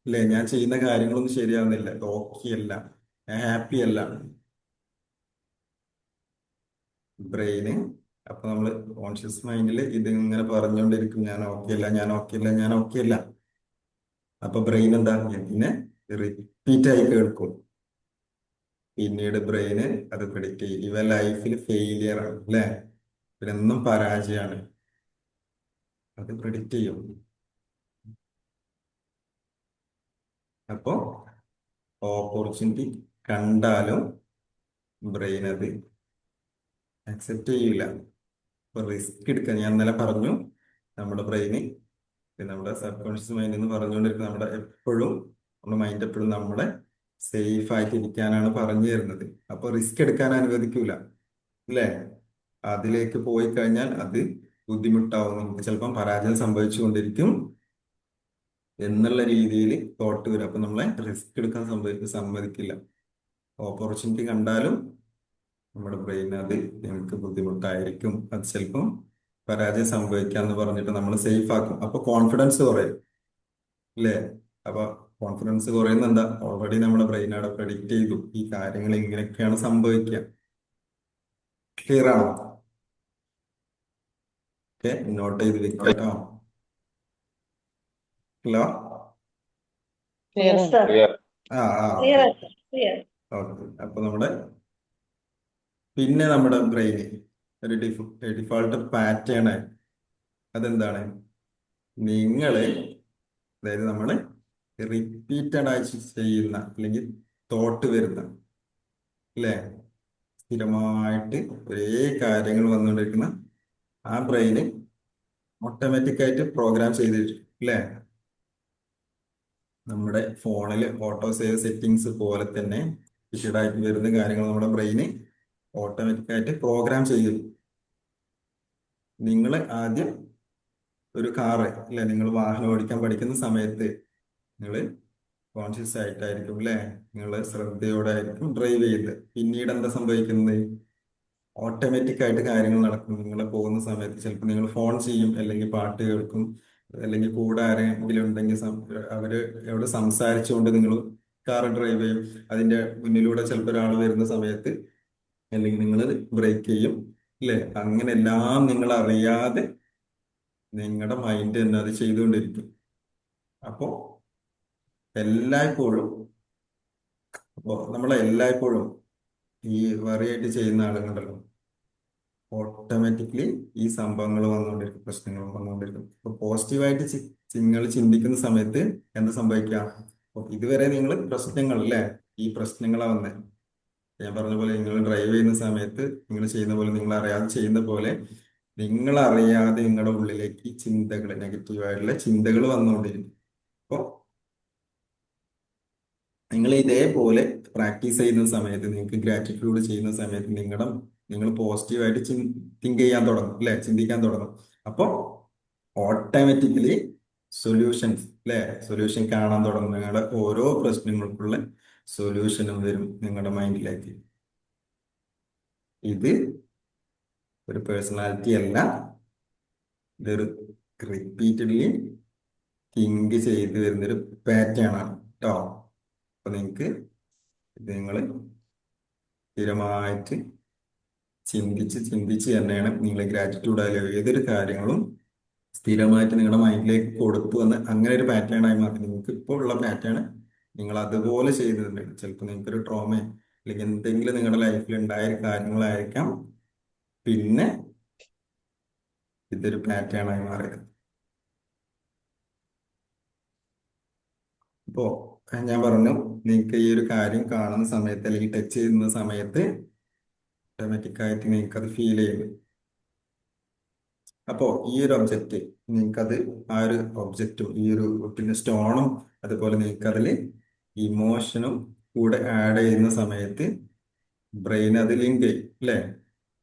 അല്ലേ, ഞാൻ ചെയ്യുന്ന കാര്യങ്ങളൊന്നും ശരിയാവുന്നില്ല, ഓക്കെ അല്ല, ഞാൻ ഹാപ്പി അല്ല. ബ്രെയിന് അപ്പൊ നമ്മള് കോൺഷ്യസ് മൈൻഡിൽ ഇത് ഇങ്ങനെ പറഞ്ഞുകൊണ്ടിരിക്കും, ഞാൻ ഓക്കെ അല്ല, ഞാൻ ഓക്കെ അല്ല, ഞാൻ ഓക്കെ അല്ല. അപ്പൊ ബ്രെയിൻ എന്താ, ഇതിനെ റിപ്പീറ്റ് ആയി കേൾക്കും. പിന്നീട് ബ്രെയിന് അത് പ്രെഡിക്റ്റ് ചെയ്യും, ഇവ ലൈഫിൽ ഫെയിലിയർ ആണ് അല്ലെ, ഇവരെന്നും പരാജയമാണ്, അത് പ്രെഡിക്റ്റ് ചെയ്യും. അപ്പോ ഓപ്പർച്യൂണിറ്റി കണ്ടാലും ബ്രെയിൻ അത് അക്സെപ്റ്റ് ചെയ്യില്ല. അപ്പൊ റിസ്ക് എടുക്കാൻ ഞാൻ ഇന്നലെ പറഞ്ഞു, നമ്മുടെ ബ്രെയിന് നമ്മുടെ സബ് കോൺഷ്യസ് മൈൻഡ് എന്ന് പറഞ്ഞുകൊണ്ടിരിക്കുന്നത് നമ്മുടെ എപ്പോഴും, നമ്മുടെ മൈൻഡ് എപ്പോഴും നമ്മളെ സേഫ് ആയിട്ട് ഇരിക്കാനാണ് പറഞ്ഞു തരുന്നത്. അപ്പൊ റിസ്ക് എടുക്കാൻ അനുവദിക്കൂല അല്ലേ. അതിലേക്ക് പോയി കഴിഞ്ഞാൽ അത് ബുദ്ധിമുട്ടാവും, നമുക്ക് ചിലപ്പം പരാജയം സംഭവിച്ചുകൊണ്ടിരിക്കും എന്നുള്ള രീതിയിൽ തോട്ട് വരും. അപ്പൊ നമ്മളെ റിസ്ക് എടുക്കാൻ സമ്മതിക്കില്ല. ഓപ്പർച്യൂണിറ്റി കണ്ടാലും നമ്മുടെ ബ്രെയിൻ അത് എനിക്ക് ബുദ്ധിമുട്ടായിരിക്കും, അത് ചിലപ്പം പരാജയം സംഭവിക്കാന്ന് പറഞ്ഞിട്ട് നമ്മൾ സേഫ് ആക്കും. അപ്പൊ കോൺഫിഡൻസ് കുറയും അല്ലേ. അപ്പൊ കോൺഫിഡൻസ് കുറയുന്ന എന്താ, ഓൾറെഡി നമ്മുടെ ബ്രെയിൻ അവിടെ പ്രെഡിക്റ്റ് ചെയ്തു ഈ കാര്യങ്ങൾ ഇങ്ങനെയൊക്കെയാണ് സംഭവിക്കുക. ക്ലിയർ ആണോ? ഓക്കെ, നോട്ട് ചെയ്ത് വെക്കാം കേട്ടോ. ഹലോ. ക്ലിയർ യെസ് ആണ്. സർ. ക്ലിയർ. ആ ആ ക്ലിയർ ഓക്കെ. ആണ് ക്ലിയർ. ഓക്കെ, അപ്പൊ പിന്നെ നമ്മുടെ ബ്രെയിന് ഒരു ഡിഫോൾട്ട് പാറ്റേൺ, അതെന്താണ്, നിങ്ങള് അതായത് നമ്മള് റിപ്പീറ്റഡ് ആയി ചെയ്യുന്ന അല്ലെങ്കിൽ തോട്ട് വരുന്ന അല്ലേ, സ്ഥിരമായിട്ട് ഒരേ കാര്യങ്ങൾ വന്നുകൊണ്ടിരിക്കുന്ന ആ ബ്രെയിന് ഓട്ടോമാറ്റിക് ആയിട്ട് പ്രോഗ്രാം ചെയ്തിട്ട് അല്ലേ, നമ്മുടെ ഫോണിൽ ഓട്ടോ സേവ് സെറ്റിങ്സ് പോലെ തന്നെ റിപ്പീറ്റഡ് ആയിട്ട് വരുന്ന കാര്യങ്ങൾ നമ്മുടെ ബ്രെയിന് ഓട്ടോമാറ്റിക് ആയിട്ട് പ്രോഗ്രാം ചെയ്യും. നിങ്ങൾ ആദ്യം ഒരു കാറ് അല്ലെ, നിങ്ങൾ വാഹനം ഓടിക്കാൻ പഠിക്കുന്ന സമയത്ത് നിങ്ങൾ കോൺഷ്യസ് ആയിട്ടായിരിക്കും അല്ലെ, നിങ്ങൾ ശ്രദ്ധയോടെ ആയിരിക്കും ഡ്രൈവ് ചെയ്യുന്നത്. പിന്നീട് എന്താ സംഭവിക്കുന്നത്, ഓട്ടോമാറ്റിക് ആയിട്ട് കാര്യങ്ങൾ നടക്കും. നിങ്ങൾ പോകുന്ന സമയത്ത് ചിലപ്പോൾ നിങ്ങൾ ഫോൺ ചെയ്യും, അല്ലെങ്കിൽ പാട്ട് കേൾക്കും, അല്ലെങ്കിൽ കൂടെ ആരെങ്കിലും ഉണ്ടെങ്കിൽ അവര് എവിടെ സംസാരിച്ചുകൊണ്ട് നിങ്ങൾ കാർ ഡ്രൈവ് ചെയ്യും. അതിന്റെ മുന്നിലൂടെ ചിലപ്പോൾ ഒരാൾ വരുന്ന സമയത്ത് അല്ലെങ്കിൽ നിങ്ങൾ ബ്രേക്ക് ചെയ്യും അല്ലേ. അങ്ങനെ എല്ലാം നിങ്ങൾ അറിയാതെ നിങ്ങളുടെ മൈൻഡ് തന്നെ അത് ചെയ്തുകൊണ്ടിരിക്കും. അപ്പോ എല്ലായ്പ്പോഴും നമ്മളെല്ലായ്പ്പോഴും ഈ വറിയായിട്ട് ചെയ്യുന്ന ആളുകളുണ്ടല്ലോ, ഓട്ടോമാറ്റിക്കലി ഈ സംഭവങ്ങൾ വന്നുകൊണ്ടിരിക്കും, പ്രശ്നങ്ങൾ വന്നുകൊണ്ടിരിക്കും. അപ്പൊ പോസിറ്റീവായിട്ട് നിങ്ങൾ ചിന്തിക്കുന്ന സമയത്ത് എന്താ സംഭവിക്കാം, അപ്പൊ ഇതുവരെ നിങ്ങൾ പ്രശ്നങ്ങൾ അല്ലേ, ഈ പ്രശ്നങ്ങളാ വന്നേ. ഞാൻ പറഞ്ഞ പോലെ നിങ്ങൾ ഡ്രൈവ് ചെയ്യുന്ന സമയത്ത് നിങ്ങൾ ചെയ്യുന്ന പോലെ, നിങ്ങൾ അറിയാതെ ചെയ്യുന്ന പോലെ നിങ്ങൾ അറിയാതെ നിങ്ങളുടെ ഉള്ളിലേക്ക് ചിന്തകൾ, നെഗറ്റീവായിട്ടുള്ള ചിന്തകൾ വന്നുകൊണ്ടിരിക്കും. അപ്പോൾ നിങ്ങൾ ഇതേപോലെ പ്രാക്ടീസ് ചെയ്യുന്ന സമയത്ത്, നിങ്ങൾക്ക് ഗ്രാറ്റിറ്റ്യൂഡ് ചെയ്യുന്ന സമയത്ത് നിങ്ങൾ പോസിറ്റീവായിട്ട് തിങ്ക് ചെയ്യാൻ തുടങ്ങും അല്ലെ, ചിന്തിക്കാൻ തുടങ്ങും. അപ്പോൾ ഓട്ടോമാറ്റിക്കലി സൊല്യൂഷൻസ് അല്ലെ, സൊല്യൂഷൻ കാണാൻ തുടങ്ങും. നിങ്ങളുടെ ഓരോ പ്രശ്നങ്ങൾക്കുള്ള സൊല്യൂഷനും വരും നിങ്ങളുടെ മൈൻഡിലേക്ക്. ഇത് ഒരു പേഴ്സണാലിറ്റി അല്ല, ഇതൊരു റിപ്പീറ്റഡ്ലി തിങ്ക് ചെയ്ത് വരുന്നൊരു പാറ്റേൺ ആണ് കേട്ടോ. അപ്പൊ നിങ്ങൾ സ്ഥിരമായിട്ട് ചിന്തിച്ച് ചിന്തിച്ച് തന്നെയാണ് നിങ്ങൾ ഗ്രാറ്റിറ്റ്യൂഡ് ആയാലും ഏതൊരു കാര്യങ്ങളും സ്ഥിരമായിട്ട് നിങ്ങളുടെ മൈൻഡിലേക്ക് കൊടുത്തു വന്ന് അങ്ങനെ ഒരു പാറ്റേൺ ആയി മാറി. നിങ്ങൾക്ക് ഇപ്പോൾ ഉള്ള പാറ്റേൺ നിങ്ങൾ അതുപോലെ ചെയ്തിട്ടുണ്ട്. ചിലപ്പോൾ നിങ്ങൾക്കൊരു ട്രോമ അല്ലെങ്കിൽ എന്തെങ്കിലും നിങ്ങളുടെ ലൈഫിൽ ഉണ്ടായ കാര്യങ്ങളായിരിക്കാം പിന്നെ ഇതൊരു പാറ്റേൺ ആയി മാറിയത്. ഇപ്പോ ഞാൻ പറഞ്ഞു, നിങ്ങൾക്ക് ഈ ഒരു കാര്യം കാണുന്ന സമയത്ത് അല്ലെങ്കിൽ ടച്ച് ചെയ്യുന്ന സമയത്ത് ഓട്ടോമാറ്റിക് ആയിട്ട് നിങ്ങൾക്ക് അത് ഫീൽ ചെയ്യും. അപ്പോ ഈ ഒരു ഒബ്ജക്റ്റ് നിങ്ങൾക്കത്, ആ ഒരു ഒബ്ജക്റ്റും ഈ ഒരു പിന്നെ സ്റ്റോണും അതുപോലെ നിങ്ങൾക്ക് അതിൽ ഇമോഷനും കൂടെ ആഡ് ചെയ്യുന്ന സമയത്ത് ബ്രെയിൻ അത് ലിങ്ക് ചെയ്യും അല്ലേ.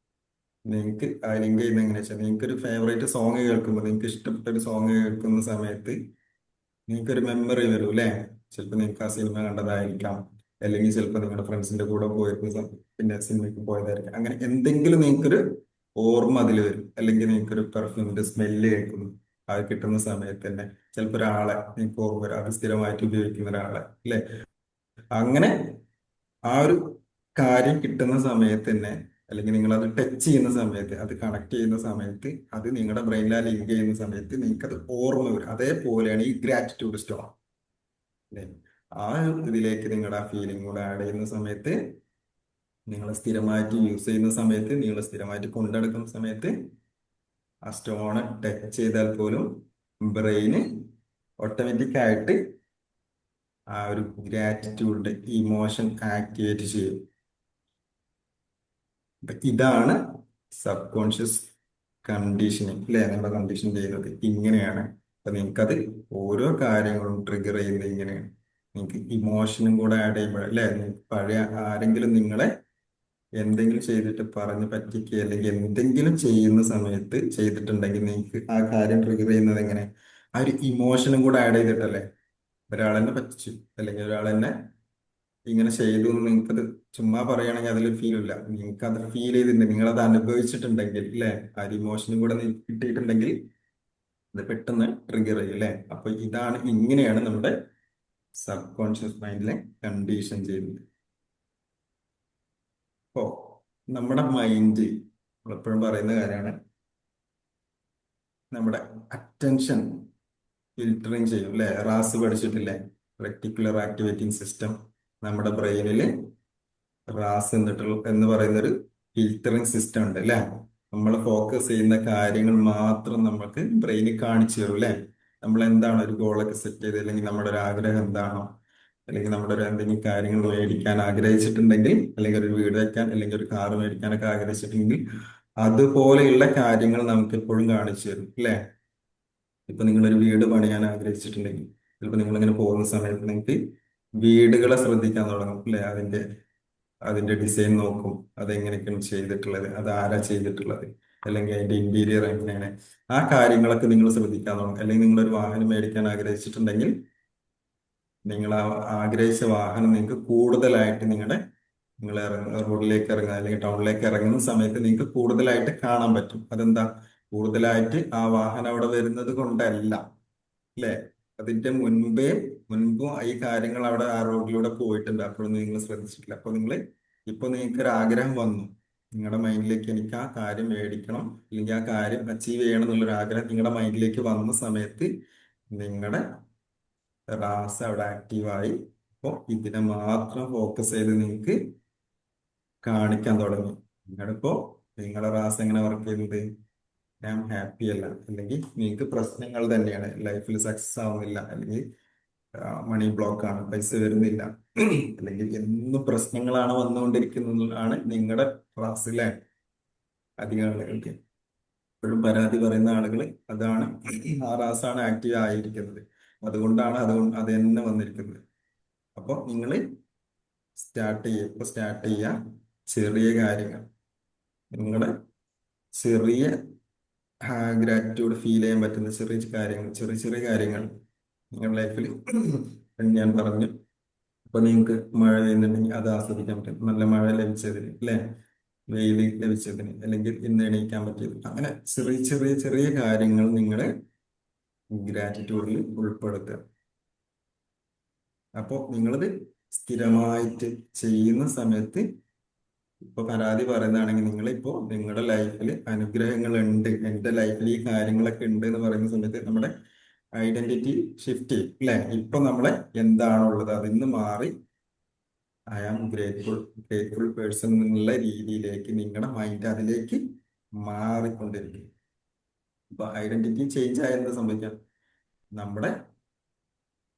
നിങ്ങൾക്ക് ആ ലിങ്ക് ചെയ്യുന്ന എങ്ങനെയാ വെച്ചാൽ, നിങ്ങൾക്ക് ഒരു ഫേവറേറ്റ് സോങ് കേൾക്കുമ്പോൾ, നിങ്ങൾക്ക് ഇഷ്ടപ്പെട്ട ഒരു സോങ് കേൾക്കുന്ന സമയത്ത് നിങ്ങൾക്കൊരു മെമ്മറി വരും അല്ലേ. ചിലപ്പോൾ നിങ്ങൾക്ക് ആ സിനിമ കണ്ടതായിരിക്കാം, അല്ലെങ്കിൽ ചിലപ്പോൾ നിങ്ങളുടെ ഫ്രണ്ട്സിന്റെ കൂടെ പോയിരുന്ന പിന്നെ സിനിമയ്ക്ക് പോയതായിരിക്കാം. അങ്ങനെ എന്തെങ്കിലും നിങ്ങൾക്കൊരു ഓർമ്മ അതിൽ വരും. അല്ലെങ്കിൽ നിങ്ങൾക്കൊരു പെർഫ്യൂമിന്റെ സ്മെല്ല് കേൾക്കുന്നു, അത് കിട്ടുന്ന സമയത്ത് തന്നെ ചിലപ്പോൾ ഒരാളെ നിങ്ങൾക്ക് ഓർമ്മ വരും, അത് സ്ഥിരമായിട്ട് ഉപയോഗിക്കുന്ന ഒരാളെ അല്ലേ. അങ്ങനെ ആ ഒരു കാര്യം കിട്ടുന്ന സമയത്ത് തന്നെ, അല്ലെങ്കിൽ നിങ്ങൾ അത് ടച്ച് ചെയ്യുന്ന സമയത്ത്, അത് കണക്ട് ചെയ്യുന്ന സമയത്ത്, അത് നിങ്ങളുടെ ബ്രെയിനിൽ ലിങ്ക് ചെയ്യുന്ന സമയത്ത് നിങ്ങൾക്ക് അത് ഓർമ്മ വരും. അതേപോലെയാണ് ഈ ഗ്രാറ്റിറ്റ്യൂഡ് സ്റ്റോൺ. ആ ഇതിലേക്ക് നിങ്ങളുടെ ആ ഫീലിംഗ് കൂടെ ആഡ് ചെയ്യുന്ന സമയത്ത്, നിങ്ങൾ സ്ഥിരമായിട്ട് യൂസ് ചെയ്യുന്ന സമയത്ത്, നിങ്ങൾ സ്ഥിരമായിട്ട് കൊണ്ടെടുക്കുന്ന സമയത്ത്, ആ സ്റ്റോൺ ടച്ച് ചെയ്താൽ പോലും ബ്രെയിന് ഓട്ടോമാറ്റിക് ആയിട്ട് ആ ഒരു ഗ്രാറ്റിറ്റ്യൂഡിന്റെ ഇമോഷൻ ആക്ടിവേറ്റ് ചെയ്യും. അപ്പൊ ഇതാണ് സബ് കോൺഷ്യസ് കണ്ടീഷനിങ്, അല്ലെ? നമ്മുടെ കണ്ടീഷൻ ചെയ്യുന്നത് ഇങ്ങനെയാണ്. അപ്പൊ നിങ്ങൾക്കത് ഓരോ കാര്യങ്ങളും ട്രിഗർ ചെയ്യുന്നത് ഇങ്ങനെയാണ്. നിങ്ങൾക്ക് ഇമോഷനും കൂടെ ആഡ് ചെയ്യുമ്പോൾ, അല്ലെ? നിങ്ങൾക്ക് പഴയ ആരെങ്കിലും നിങ്ങളെ എന്തെങ്കിലും ചെയ്തിട്ട് പറഞ്ഞ് പറ്റിക്കുക, അല്ലെങ്കിൽ എന്തെങ്കിലും ചെയ്യുന്ന സമയത്ത് ചെയ്തിട്ടുണ്ടെങ്കിൽ നിങ്ങൾക്ക് ആ കാര്യം ട്രിഗർ ചെയ്യുന്നത് എങ്ങനെ? ആ ഒരു ഇമോഷനും കൂടെ ആഡ് ചെയ്തിട്ടല്ലേ? ഒരാളെന്നെ പറ്റിച്ചു, അല്ലെങ്കിൽ ഒരാളെന്നെ ഇങ്ങനെ ചെയ്തു എന്ന് നിങ്ങൾക്കത് ചുമ്മാ പറയുകയാണെങ്കിൽ അതിൽ ഫീൽ ഇല്ല. നിങ്ങൾക്ക് അത് ഫീൽ ചെയ്തിട്ടുണ്ട്, നിങ്ങളത് അനുഭവിച്ചിട്ടുണ്ടെങ്കിൽ, അല്ലെ? ആ ഒരു ഇമോഷനും കൂടെ കിട്ടിയിട്ടുണ്ടെങ്കിൽ അത് പെട്ടെന്ന് ട്രിഗർ ചെയ്യും, അല്ലെ? അപ്പൊ ഇതാണ്, ഇങ്ങനെയാണ് നമ്മുടെ സബ് കോൺഷ്യസ് മൈൻഡിലെ കണ്ടീഷൻ ചെയ്യുന്നത്. അപ്പോ നമ്മുടെ മൈൻഡ്, നമ്മളെപ്പോഴും പറയുന്ന കാര്യമാണ്, നമ്മുടെ അറ്റൻഷൻ ഫിൽറ്ററിങ് ചെയ്യും, അല്ലെ? റാസ് പഠിച്ചിട്ടില്ലേ? Reticular activating system. നമ്മുടെ ബ്രെയിനിൽ റാസ് എന്ന് പറയുന്ന ഒരു ഫിൽറ്ററിങ് സിസ്റ്റം ഉണ്ട്, അല്ലെ? നമ്മൾ ഫോക്കസ് ചെയ്യുന്ന കാര്യങ്ങൾ മാത്രം നമുക്ക് ബ്രെയിനിൽ കാണിച്ചു തരും, അല്ലെ? നമ്മൾ എന്താണ് ഒരു ഗോളൊക്കെ സെറ്റ് ചെയ്ത്, അല്ലെങ്കിൽ നമ്മുടെ ഒരു ആഗ്രഹം എന്താണോ, അല്ലെങ്കിൽ നമ്മുടെ ഒരു എന്തെങ്കിലും കാര്യങ്ങൾ മേടിക്കാൻ ആഗ്രഹിച്ചിട്ടുണ്ടെങ്കിൽ, അല്ലെങ്കിൽ ഒരു വീട് വെക്കാൻ, അല്ലെങ്കിൽ ഒരു കാർ മേടിക്കാനൊക്കെ ആഗ്രഹിച്ചിട്ടുണ്ടെങ്കിൽ, അതുപോലെയുള്ള കാര്യങ്ങൾ നമുക്ക് എപ്പോഴും കാണിച്ചു തരും, അല്ലെ? ഇപ്പൊ നിങ്ങളൊരു വീട് പണിയാൻ ആഗ്രഹിച്ചിട്ടുണ്ടെങ്കിൽ, ചിലപ്പോൾ നിങ്ങളിങ്ങനെ പോകുന്ന സമയത്ത് നിങ്ങൾക്ക് വീടുകളെ ശ്രദ്ധിക്കാൻ തുടങ്ങും, അല്ലെ? അതിന്റെ ഡിസൈൻ നോക്കും, അതെങ്ങനെയൊക്കെയാണ് ചെയ്തിട്ടുള്ളത്, അത് ആരാ ചെയ്തിട്ടുള്ളത്, അല്ലെങ്കിൽ അതിന്റെ ഇന്റീരിയർ എങ്ങനെയാണ്, ആ കാര്യങ്ങളൊക്കെ നിങ്ങൾ ശ്രദ്ധിക്കാൻ തുടങ്ങും. അല്ലെങ്കിൽ നിങ്ങളൊരു വാഹനം മേടിക്കാൻ ആഗ്രഹിച്ചിട്ടുണ്ടെങ്കിൽ, നിങ്ങൾ ആ ആഗ്രഹിച്ച വാഹനം നിങ്ങൾക്ക് കൂടുതലായിട്ട് നിങ്ങൾ റോഡിലേക്ക് ഇറങ്ങുക, അല്ലെങ്കിൽ ടൗണിലേക്ക് ഇറങ്ങുന്ന സമയത്ത് നിങ്ങൾക്ക് കൂടുതലായിട്ട് കാണാൻ പറ്റും. അതെന്താ? കൂടുതലായിട്ട് ആ വാഹനം അവിടെ വരുന്നത് കൊണ്ടല്ല, അല്ലേ? അതിന്റെ മുൻപും ഈ കാര്യങ്ങൾ അവിടെ ആ റോഡിലൂടെ പോയിട്ടുണ്ട്, അപ്പോഴൊന്നും നിങ്ങൾ ശ്രദ്ധിച്ചിട്ടില്ല. അപ്പൊ ഇപ്പൊ നിങ്ങൾക്ക് ഒരു ആഗ്രഹം വന്നു നിങ്ങളുടെ മൈൻഡിലേക്ക്, എനിക്ക് ആ കാര്യം മേടിക്കണം, അല്ലെങ്കിൽ ആ കാര്യം അച്ചീവ് ചെയ്യണം എന്നുള്ളൊരു ആഗ്രഹം നിങ്ങളുടെ മൈൻഡിലേക്ക് വന്ന സമയത്ത് നിങ്ങളുടെ റാസ് അവിടെ ആക്റ്റീവായി. അപ്പോൾ ഇതിനെ മാത്രം ഫോക്കസ് ചെയ്ത് നിങ്ങൾക്ക് കാണിക്കാൻ തുടങ്ങി. നിങ്ങളുടെ റാസ് എങ്ങനെ വർക്ക് ചെയ്യുന്നത്? ഞാൻ ഹാപ്പി അല്ല, അല്ലെങ്കിൽ നിങ്ങൾക്ക് പ്രശ്നങ്ങൾ തന്നെയാണ്, ലൈഫിൽ സക്സസ് ആവുന്നില്ല, അല്ലെങ്കിൽ മണി ബ്ലോക്ക് ആണ്, പൈസ വരുന്നില്ല, അല്ലെങ്കിൽ എന്നും പ്രശ്നങ്ങളാണ് വന്നുകൊണ്ടിരിക്കുന്നതാണ് നിങ്ങളുടെ ക്ലാസ്സിലെ അധികം ആളുകൾക്ക്. എപ്പോഴും പരാതി പറയുന്ന ആളുകൾ, അതാണ് ആ റാസാണ് ആക്റ്റീവ് ആയിരിക്കുന്നത്. അതുകൊണ്ടാണ് അത് തന്നെ വന്നിരിക്കുന്നത്. അപ്പോൾ നിങ്ങൾ സ്റ്റാർട്ട് ചെയ്യുക ചെറിയ കാര്യങ്ങൾ. നിങ്ങളുടെ ചെറിയ ഗ്രാറ്റിറ്റ്യൂഡ് ഫീൽ ചെയ്യാൻ പറ്റുന്ന ചെറിയ കാര്യങ്ങൾ, ചെറിയ ചെറിയ കാര്യങ്ങൾ നിങ്ങളുടെ ലൈഫിൽ ഞാൻ പറഞ്ഞു. അപ്പൊ നിങ്ങൾക്ക് മഴ പെയ്യുന്നുണ്ടെങ്കിൽ അത് ആസ്വദിക്കാൻ പറ്റും, നല്ല മഴ ലഭിച്ചതിന്, അല്ലെ? വെയിൽ ലഭിച്ചതിന്, അല്ലെങ്കിൽ ഇന്ന് എണീക്കാൻ പറ്റിയത്, അങ്ങനെ ചെറിയ ചെറിയ ചെറിയ കാര്യങ്ങൾ നിങ്ങളെ ഗ്രാറ്റിറ്റ്യൂഡിൽ ഉൾപ്പെടുത്തുക. അപ്പോൾ നിങ്ങളത് സ്ഥിരമായിട്ട് ചെയ്യുന്ന സമയത്ത്, ഇപ്പൊ പരാതി പറയുന്നതാണെങ്കിൽ, നിങ്ങളുടെ ലൈഫിൽ അനുഗ്രഹങ്ങൾ ഉണ്ട്, എന്റെ ലൈഫിൽ ഈ കാര്യങ്ങളൊക്കെ ഉണ്ട് എന്ന് പറയുന്ന സമയത്ത് നമ്മുടെ ഐഡന്റിറ്റി ഷിഫ്റ്റ് ചെയ്യും, അല്ലെ? ഇപ്പൊ നമ്മളെ എന്താണുള്ളത് അതിന്ന് മാറി ഐ ആം ഗ്രേറ്റ്ഫുൾ പേഴ്സൺ എന്നുള്ള രീതിയിലേക്ക് നിങ്ങളുടെ മൈൻഡ് അതിലേക്ക് മാറിക്കൊണ്ടിരിക്കും. ഇപ്പൊ ഐഡന്റിറ്റി ചേഞ്ച് ആയ എന്താ സംഭവിക്കാം? നമ്മുടെ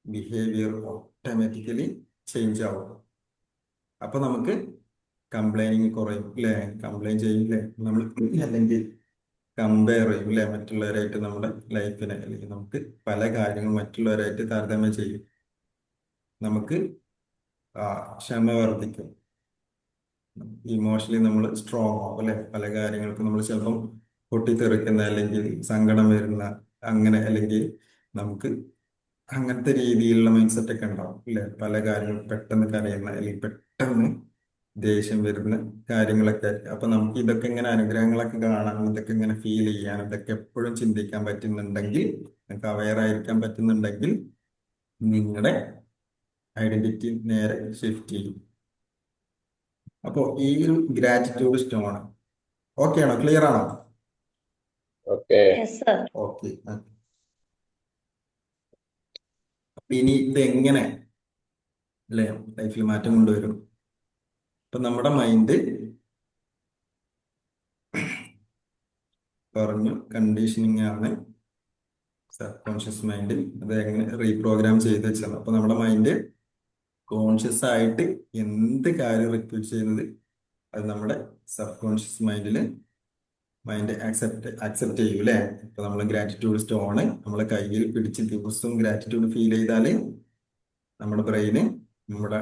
ബിഹേവിയർ ഓട്ടോമാറ്റിക്കലി ചേഞ്ച് ആവും. അപ്പൊ നമുക്ക് കംപ്ലൈനിങ് കുറയും, അല്ലെ? കംപ്ലൈൻ ചെയ്യില്ലേ നമ്മൾ? അല്ലെങ്കിൽ കമ്പയർ ചെയ്യും, അല്ലെ? മറ്റുള്ളവരായിട്ട് നമ്മുടെ ലൈഫിനെ, അല്ലെങ്കിൽ നമുക്ക് പല കാര്യങ്ങളും മറ്റുള്ളവരായിട്ട് താരതമ്യം ചെയ്യും. നമുക്ക് ക്ഷമ വർദ്ധിക്കും, ഇമോഷണലി നമ്മൾ സ്ട്രോങ് ആവും, അല്ലെ? പല കാര്യങ്ങൾക്കും നമ്മൾ ചിലപ്പം പൊട്ടിത്തെറിക്കുന്ന, അല്ലെങ്കിൽ സങ്കടം വരുന്ന, അങ്ങനെ, അല്ലെങ്കിൽ നമുക്ക് അങ്ങനത്തെ രീതിയിലുള്ള മൈൻഡ് സെറ്റ് ഒക്കെ ഉണ്ടാവും, അല്ലെ? പല കാര്യങ്ങളും പെട്ടെന്ന് കരയുന്ന, അല്ലെങ്കിൽ പെട്ടെന്ന് ദേഷ്യം വരുന്ന കാര്യങ്ങളൊക്കെ. അപ്പൊ നമുക്ക് ഇതൊക്കെ ഇങ്ങനെ അനുഗ്രഹങ്ങളൊക്കെ കാണാനും, ഇതൊക്കെ ഇങ്ങനെ ഫീൽ ചെയ്യാനും, ഇതൊക്കെ എപ്പോഴും ചിന്തിക്കാൻ പറ്റുന്നുണ്ടെങ്കിൽ, നിങ്ങൾക്ക് അവെയർ ആയിരിക്കാൻ പറ്റുന്നുണ്ടെങ്കിൽ, നിങ്ങളുടെ ഐഡന്റിറ്റി നേരെ ഷിഫ്റ്റ് ചെയ്യും. അപ്പോൾ ഈ ഒരു ഗ്രാറ്റിറ്റ്യൂഡ് സ്റ്റോൺ ഓക്കെ ആണോ, ക്ലിയർ ആണോ? ഓക്കെ. Yes sir. ഓക്കെ. ഇനി ഇത് എങ്ങനെ അല്ലേ ലൈഫിൽ മാറ്റം കൊണ്ടുവരും? ഇപ്പൊ നമ്മുടെ മൈൻഡ് പറഞ്ഞു കണ്ടീഷനിങ് ആണ് സബ് കോൺഷ്യസ് മൈൻഡ്. അത് എങ്ങനെ റീപ്രോഗ്രാം ചെയ്ത് വെച്ചാൽ അപ്പൊ നമ്മുടെ മൈൻഡ് കോൺഷ്യസ് ആയിട്ട് എന്ത് കാര്യം റിപ്പീറ്റ് ചെയ്യുന്നത് അത് നമ്മുടെ സബ് കോൺഷ്യസ് മൈൻഡ് അക്സെപ്റ്റ് ചെയ്യും അല്ലേ? ഇപ്പൊ നമ്മൾ ഗ്രാറ്റിറ്റ്യൂഡ് സ്റ്റോണ് നമ്മളെ കയ്യിൽ പിടിച്ച് ദിവസവും ഗ്രാറ്റിറ്റ്യൂഡ് ഫീൽ ചെയ്താല് നമ്മുടെ ബ്രെയിന് നമ്മുടെ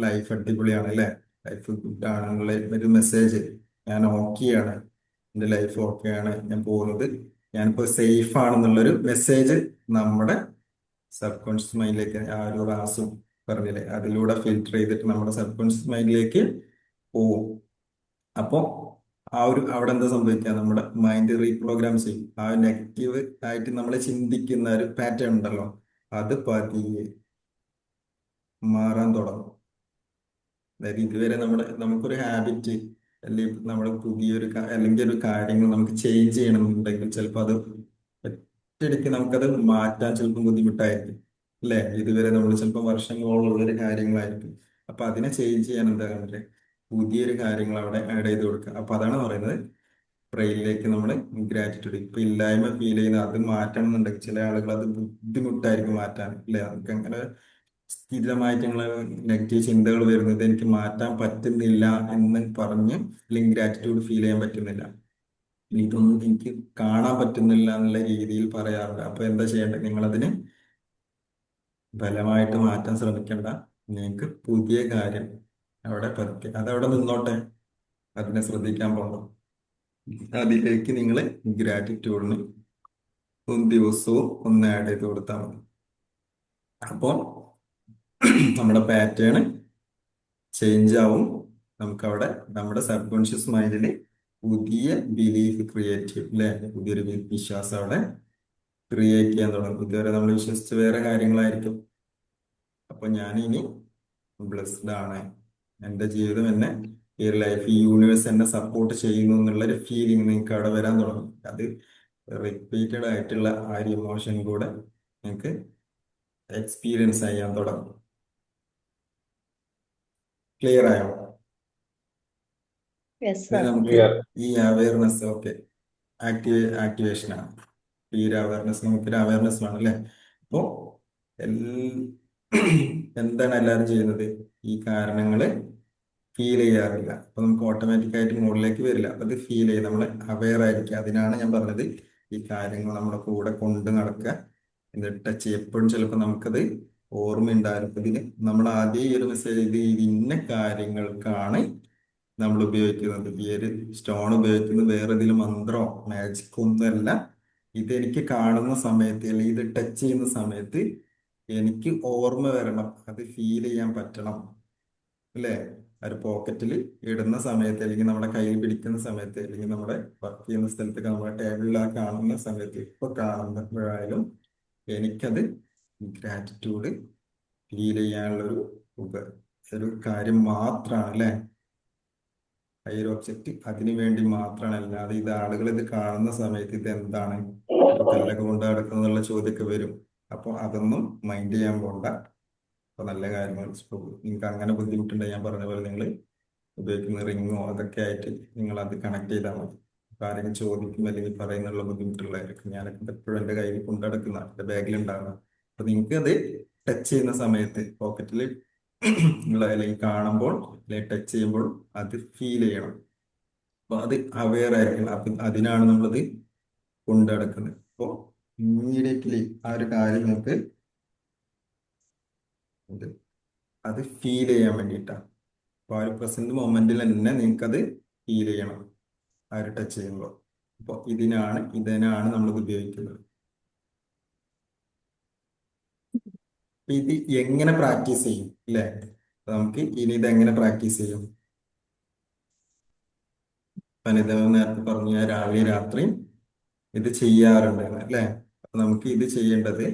ലൈഫ് അടിപൊളിയാണ് അല്ലേ, ലൈഫ് ഗുഡ് ആണെന്നുള്ള ഒരു മെസ്സേജ്, ഞാൻ ഓക്കെയാണ്, എൻ്റെ ലൈഫ് ഓക്കെയാണ്, ഞാൻ പോകുന്നത്, ഞാനിപ്പോ സേഫ് ആണെന്നുള്ളൊരു മെസ്സേജ് നമ്മുടെ സബ് കോൺഷ്യസ് മൈൻഡിലേക്ക് ആ ഒരു റാസും പറഞ്ഞില്ലേ അതിലൂടെ ഫിൽട്ടർ ചെയ്തിട്ട് നമ്മുടെ സബ് കോൺഷ്യസ് മൈൻഡിലേക്ക് പോവും. അപ്പോ അവിടെ എന്താ സംഭവിക്കുക, നമ്മുടെ മൈൻഡ് റീപ്രോഗ്രാം ചെയ്യും. ആ നെഗറ്റീവ് ആയിട്ട് നമ്മൾ ചിന്തിക്കുന്ന ഒരു പാറ്റേൺ ഉണ്ടല്ലോ അത് പതിയെ മാറാൻ തുടങ്ങും. അതായത് ഇതുവരെ നമുക്കൊരു ഹാബിറ്റ് അല്ലെങ്കിൽ നമ്മുടെ പുതിയൊരു അല്ലെങ്കിൽ ഒരു കാര്യങ്ങൾ നമുക്ക് ചേഞ്ച് ചെയ്യണമെന്നുണ്ടെങ്കിൽ ചിലപ്പോൾ അത് ഒറ്റയടിക്ക് നമുക്കത് മാറ്റാൻ ചിലപ്പോൾ ബുദ്ധിമുട്ടായിരിക്കും അല്ലേ? ഇതുവരെ നമ്മൾ ചിലപ്പോൾ വർഷങ്ങളോളം ഒരു കാര്യങ്ങളായിരിക്കും. അപ്പൊ അതിനെ ചേഞ്ച് ചെയ്യാൻ എന്താ കണ്ടില്ലേ പുതിയൊരു കാര്യങ്ങൾ അവിടെ ആഡ് ചെയ്ത് കൊടുക്കുക. അപ്പൊ അതാണ് പറയുന്നത് ബ്രെയിനിലേക്ക് നമ്മൾ ഗ്രാറ്റിറ്റ്യൂഡ് ഇപ്പൊ ഇല്ലായ്മ ഫീൽ ചെയ്യുന്ന അത് മാറ്റണം എന്നുണ്ടെങ്കിൽ ചില ആളുകൾ അത് ബുദ്ധിമുട്ടായിരിക്കും മാറ്റാൻ അല്ലേ? നമുക്ക് അങ്ങനെ സ്ഥിരമായിട്ട് ഞങ്ങൾ നെഗറ്റീവ് ചിന്തകൾ വരുന്നത് എനിക്ക് മാറ്റാൻ പറ്റുന്നില്ല എന്ന് പറഞ്ഞ് അല്ലെങ്കിൽ ഗ്രാറ്റിറ്റ്യൂഡ് ഫീൽ ചെയ്യാൻ പറ്റുന്നില്ല, ഇതൊന്നും എനിക്ക് കാണാൻ പറ്റുന്നില്ല എന്നുള്ള രീതിയിൽ പറയാറുണ്ട്. അപ്പൊ എന്താ ചെയ്യേണ്ടത്, നിങ്ങളതിന് ബലമായിട്ട് മാറ്റാൻ ശ്രമിക്കേണ്ട. നിങ്ങൾക്ക് പുതിയ കാര്യം അവിടെ പതുക്കെ അതവിടെ നിന്നോട്ടെ, അതിനെ ശ്രദ്ധിക്കാൻ പോകണം. അതിലേക്ക് നിങ്ങൾ ഗ്രാറ്റിറ്റ്യൂഡിന് ദിവസവും ഒന്ന് ആഡ് ചെയ്ത് കൊടുത്താൽ മതി. അപ്പോൾ നമ്മുടെ പാറ്റേൺ ചേഞ്ച് ആവും. നമുക്കവിടെ നമ്മുടെ സബ് കോൺഷ്യസ് മൈൻഡിൽ പുതിയ ബിലീഫ് ക്രിയേറ്റ് ചെയ്യും അല്ലെ? പുതിയൊരു വിശ്വാസം അവിടെ ക്രിയേറ്റ് ചെയ്യാൻ തുടങ്ങും. ഇതുവരെ നമ്മൾ വിശ്വസിച്ച വേറെ കാര്യങ്ങളായിരിക്കും. അപ്പൊ ഞാനിനി ബ്ലെസ്ഡ് ആണ്, എൻ്റെ ജീവിതം എന്നെ ഈ ലൈഫ് ഈ യൂണിവേഴ്സ് എന്നെ സപ്പോർട്ട് ചെയ്യുന്നു എന്നുള്ളൊരു ഫീലിംഗ് നിങ്ങൾക്ക് അവിടെ വരാൻ തുടങ്ങും. അത് റിപ്പീറ്റഡ് ആയിട്ടുള്ള ആ ഒരു ഇമോഷൻ കൂടെ നിങ്ങൾക്ക് എക്സ്പീരിയൻസ് ചെയ്യാൻ തുടങ്ങും. ക്ലിയർ ആയോ? യെസ് ഇനി സർ. നമുക്ക് ക്ലിയർ. ഈ അവയർനെസ് ഒക്കെ ആക്ടിവേഷൻ ആണ്. ഈ ഒരു അവയർനെസ് നമുക്കൊരു അവയർനെസ് വേണം അല്ലേ? അപ്പോ എന്താണ് എല്ലാവരും ചെയ്യുന്നത്, ഈ കാരണങ്ങള് ഫീൽ ചെയ്യാറില്ല. അപ്പൊ നമുക്ക് ഓട്ടോമാറ്റിക് ആയിട്ട് മുകളിലേക്ക് വരില്ല. അപ്പൊ അത് ഫീൽ ചെയ്ത് നമ്മൾ അവെയർ ആയിരിക്കുക. അതിനാണ് ഞാൻ പറഞ്ഞത് ഈ കാര്യങ്ങൾ നമ്മുടെ കൂടെ കൊണ്ട് നടക്കുക, എന്നിട്ട് ടച്ച് എപ്പോഴും ചിലപ്പോൾ നമുക്കത് ഓർമ്മ ഉണ്ടായിരുന്നു. ഇതിന് നമ്മൾ ആദ്യം ഈ ഒരു മെസ്സേജ് ഇത് ഇന്ന കാര്യങ്ങൾക്കാണ് നമ്മൾ ഉപയോഗിക്കുന്നത്. ഈ ഒരു സ്റ്റോൺ ഉപയോഗിക്കുന്നത് വേറെ ഏതെങ്കിലും മന്ത്രോ മാജിക്കോ ഒന്നുമല്ല. ഇതെനിക്ക് കാണുന്ന സമയത്ത് അല്ലെങ്കിൽ ഇത് ടച്ച് ചെയ്യുന്ന സമയത്ത് എനിക്ക് ഓർമ്മ വരണം, അത് ഫീൽ ചെയ്യാൻ പറ്റണം അല്ലേ? ഒരു പോക്കറ്റിൽ ഇടുന്ന സമയത്ത് അല്ലെങ്കിൽ നമ്മുടെ കയ്യിൽ പിടിക്കുന്ന സമയത്ത് അല്ലെങ്കിൽ നമ്മുടെ വർക്ക് ചെയ്യുന്ന സ്ഥലത്തൊക്കെ നമ്മുടെ ടേബിളിൽ ആ കാണുന്ന സമയത്ത് ഇപ്പൊ കാണുമ്പോഴായാലും എനിക്കത് ഗ്രാറ്റിറ്റ്യൂഡ് ഫീൽ ചെയ്യാനുള്ളൊരു ഒരു കാര്യം മാത്രമാണ് അല്ലേ? ഈ ഒരു ഒബ്ജക്റ്റ് അതിനു വേണ്ടി മാത്രമാണ്. അല്ലാതെ ഇത് ആളുകൾ ഇത് കാണുന്ന സമയത്ത് ഇത് എന്താണ് ഒരു കല്ലൊക്കെ കൊണ്ട് നടക്കുന്നുള്ള ചോദ്യമൊക്കെ വരും. അപ്പൊ അതൊന്നും മൈൻഡ് ചെയ്യാൻ പോണ്ട. അപ്പൊ നല്ല കാര്യങ്ങൾ നിങ്ങൾക്ക് അങ്ങനെ ബുദ്ധിമുട്ടുണ്ടെങ്കിൽ ഞാൻ പറഞ്ഞ പോലെ നിങ്ങൾ ഉപയോഗിക്കുന്ന റിങ്ങോ അതൊക്കെ ആയിട്ട് നിങ്ങൾ അത് കണക്ട് ചെയ്താൽ മതി. അപ്പൊ ആരെങ്കിലും ചോദിക്കും അല്ലെങ്കിൽ പറയുന്നുള്ള ബുദ്ധിമുട്ടുള്ളതായിരിക്കും. ഞാനൊക്കെ എപ്പോഴും എൻ്റെ കയ്യിൽ കൊണ്ടു നടക്കുന്ന എൻ്റെ ബാഗിൽ ഉണ്ടാകുന്ന. അപ്പൊ നിങ്ങൾക്ക് അത് ടച്ച് ചെയ്യുന്ന സമയത്ത് പോക്കറ്റിൽ നിങ്ങൾ അല്ലെങ്കിൽ കാണുമ്പോൾ അല്ലെങ്കിൽ ടച്ച് ചെയ്യുമ്പോൾ അത് ഫീൽ ചെയ്യണം. അപ്പൊ അത് അവെയർ ആയിരിക്കണം. അപ്പൊ അതിനാണ് നമ്മളത് കൊണ്ടു നടക്കുന്നത്. അപ്പോൾ ഇമ്മീഡിയറ്റ്ലി ആ ഒരു കാര്യം നിങ്ങൾക്ക് അത് ഫീൽ ചെയ്യാൻ വേണ്ടിയിട്ടാണ്. അപ്പോൾ ആ ഒരു പ്രസന്റ് മൊമെന്റിൽ തന്നെ നിങ്ങൾക്ക് അത് ഫീൽ ചെയ്യണം ആ ഒരു ടച്ച് ചെയ്യുമ്പോൾ. അപ്പോൾ ഇതിനാണ് നമ്മളിത് ഉപയോഗിക്കുന്നത്. അപ്പൊ ഇത് എങ്ങനെ പ്രാക്ടീസ് ചെയ്യും അല്ലേ? അപ്പൊ നമുക്ക് ഇനി ഇത് എങ്ങനെ പ്രാക്ടീസ് ചെയ്യും? വനിത നേരത്തെ പറഞ്ഞു ഞാൻ രാവിലെ രാത്രി ഇത് ചെയ്യാറുണ്ട് അല്ലേ? അപ്പൊ നമുക്ക് ഇത് ചെയ്യേണ്ടത്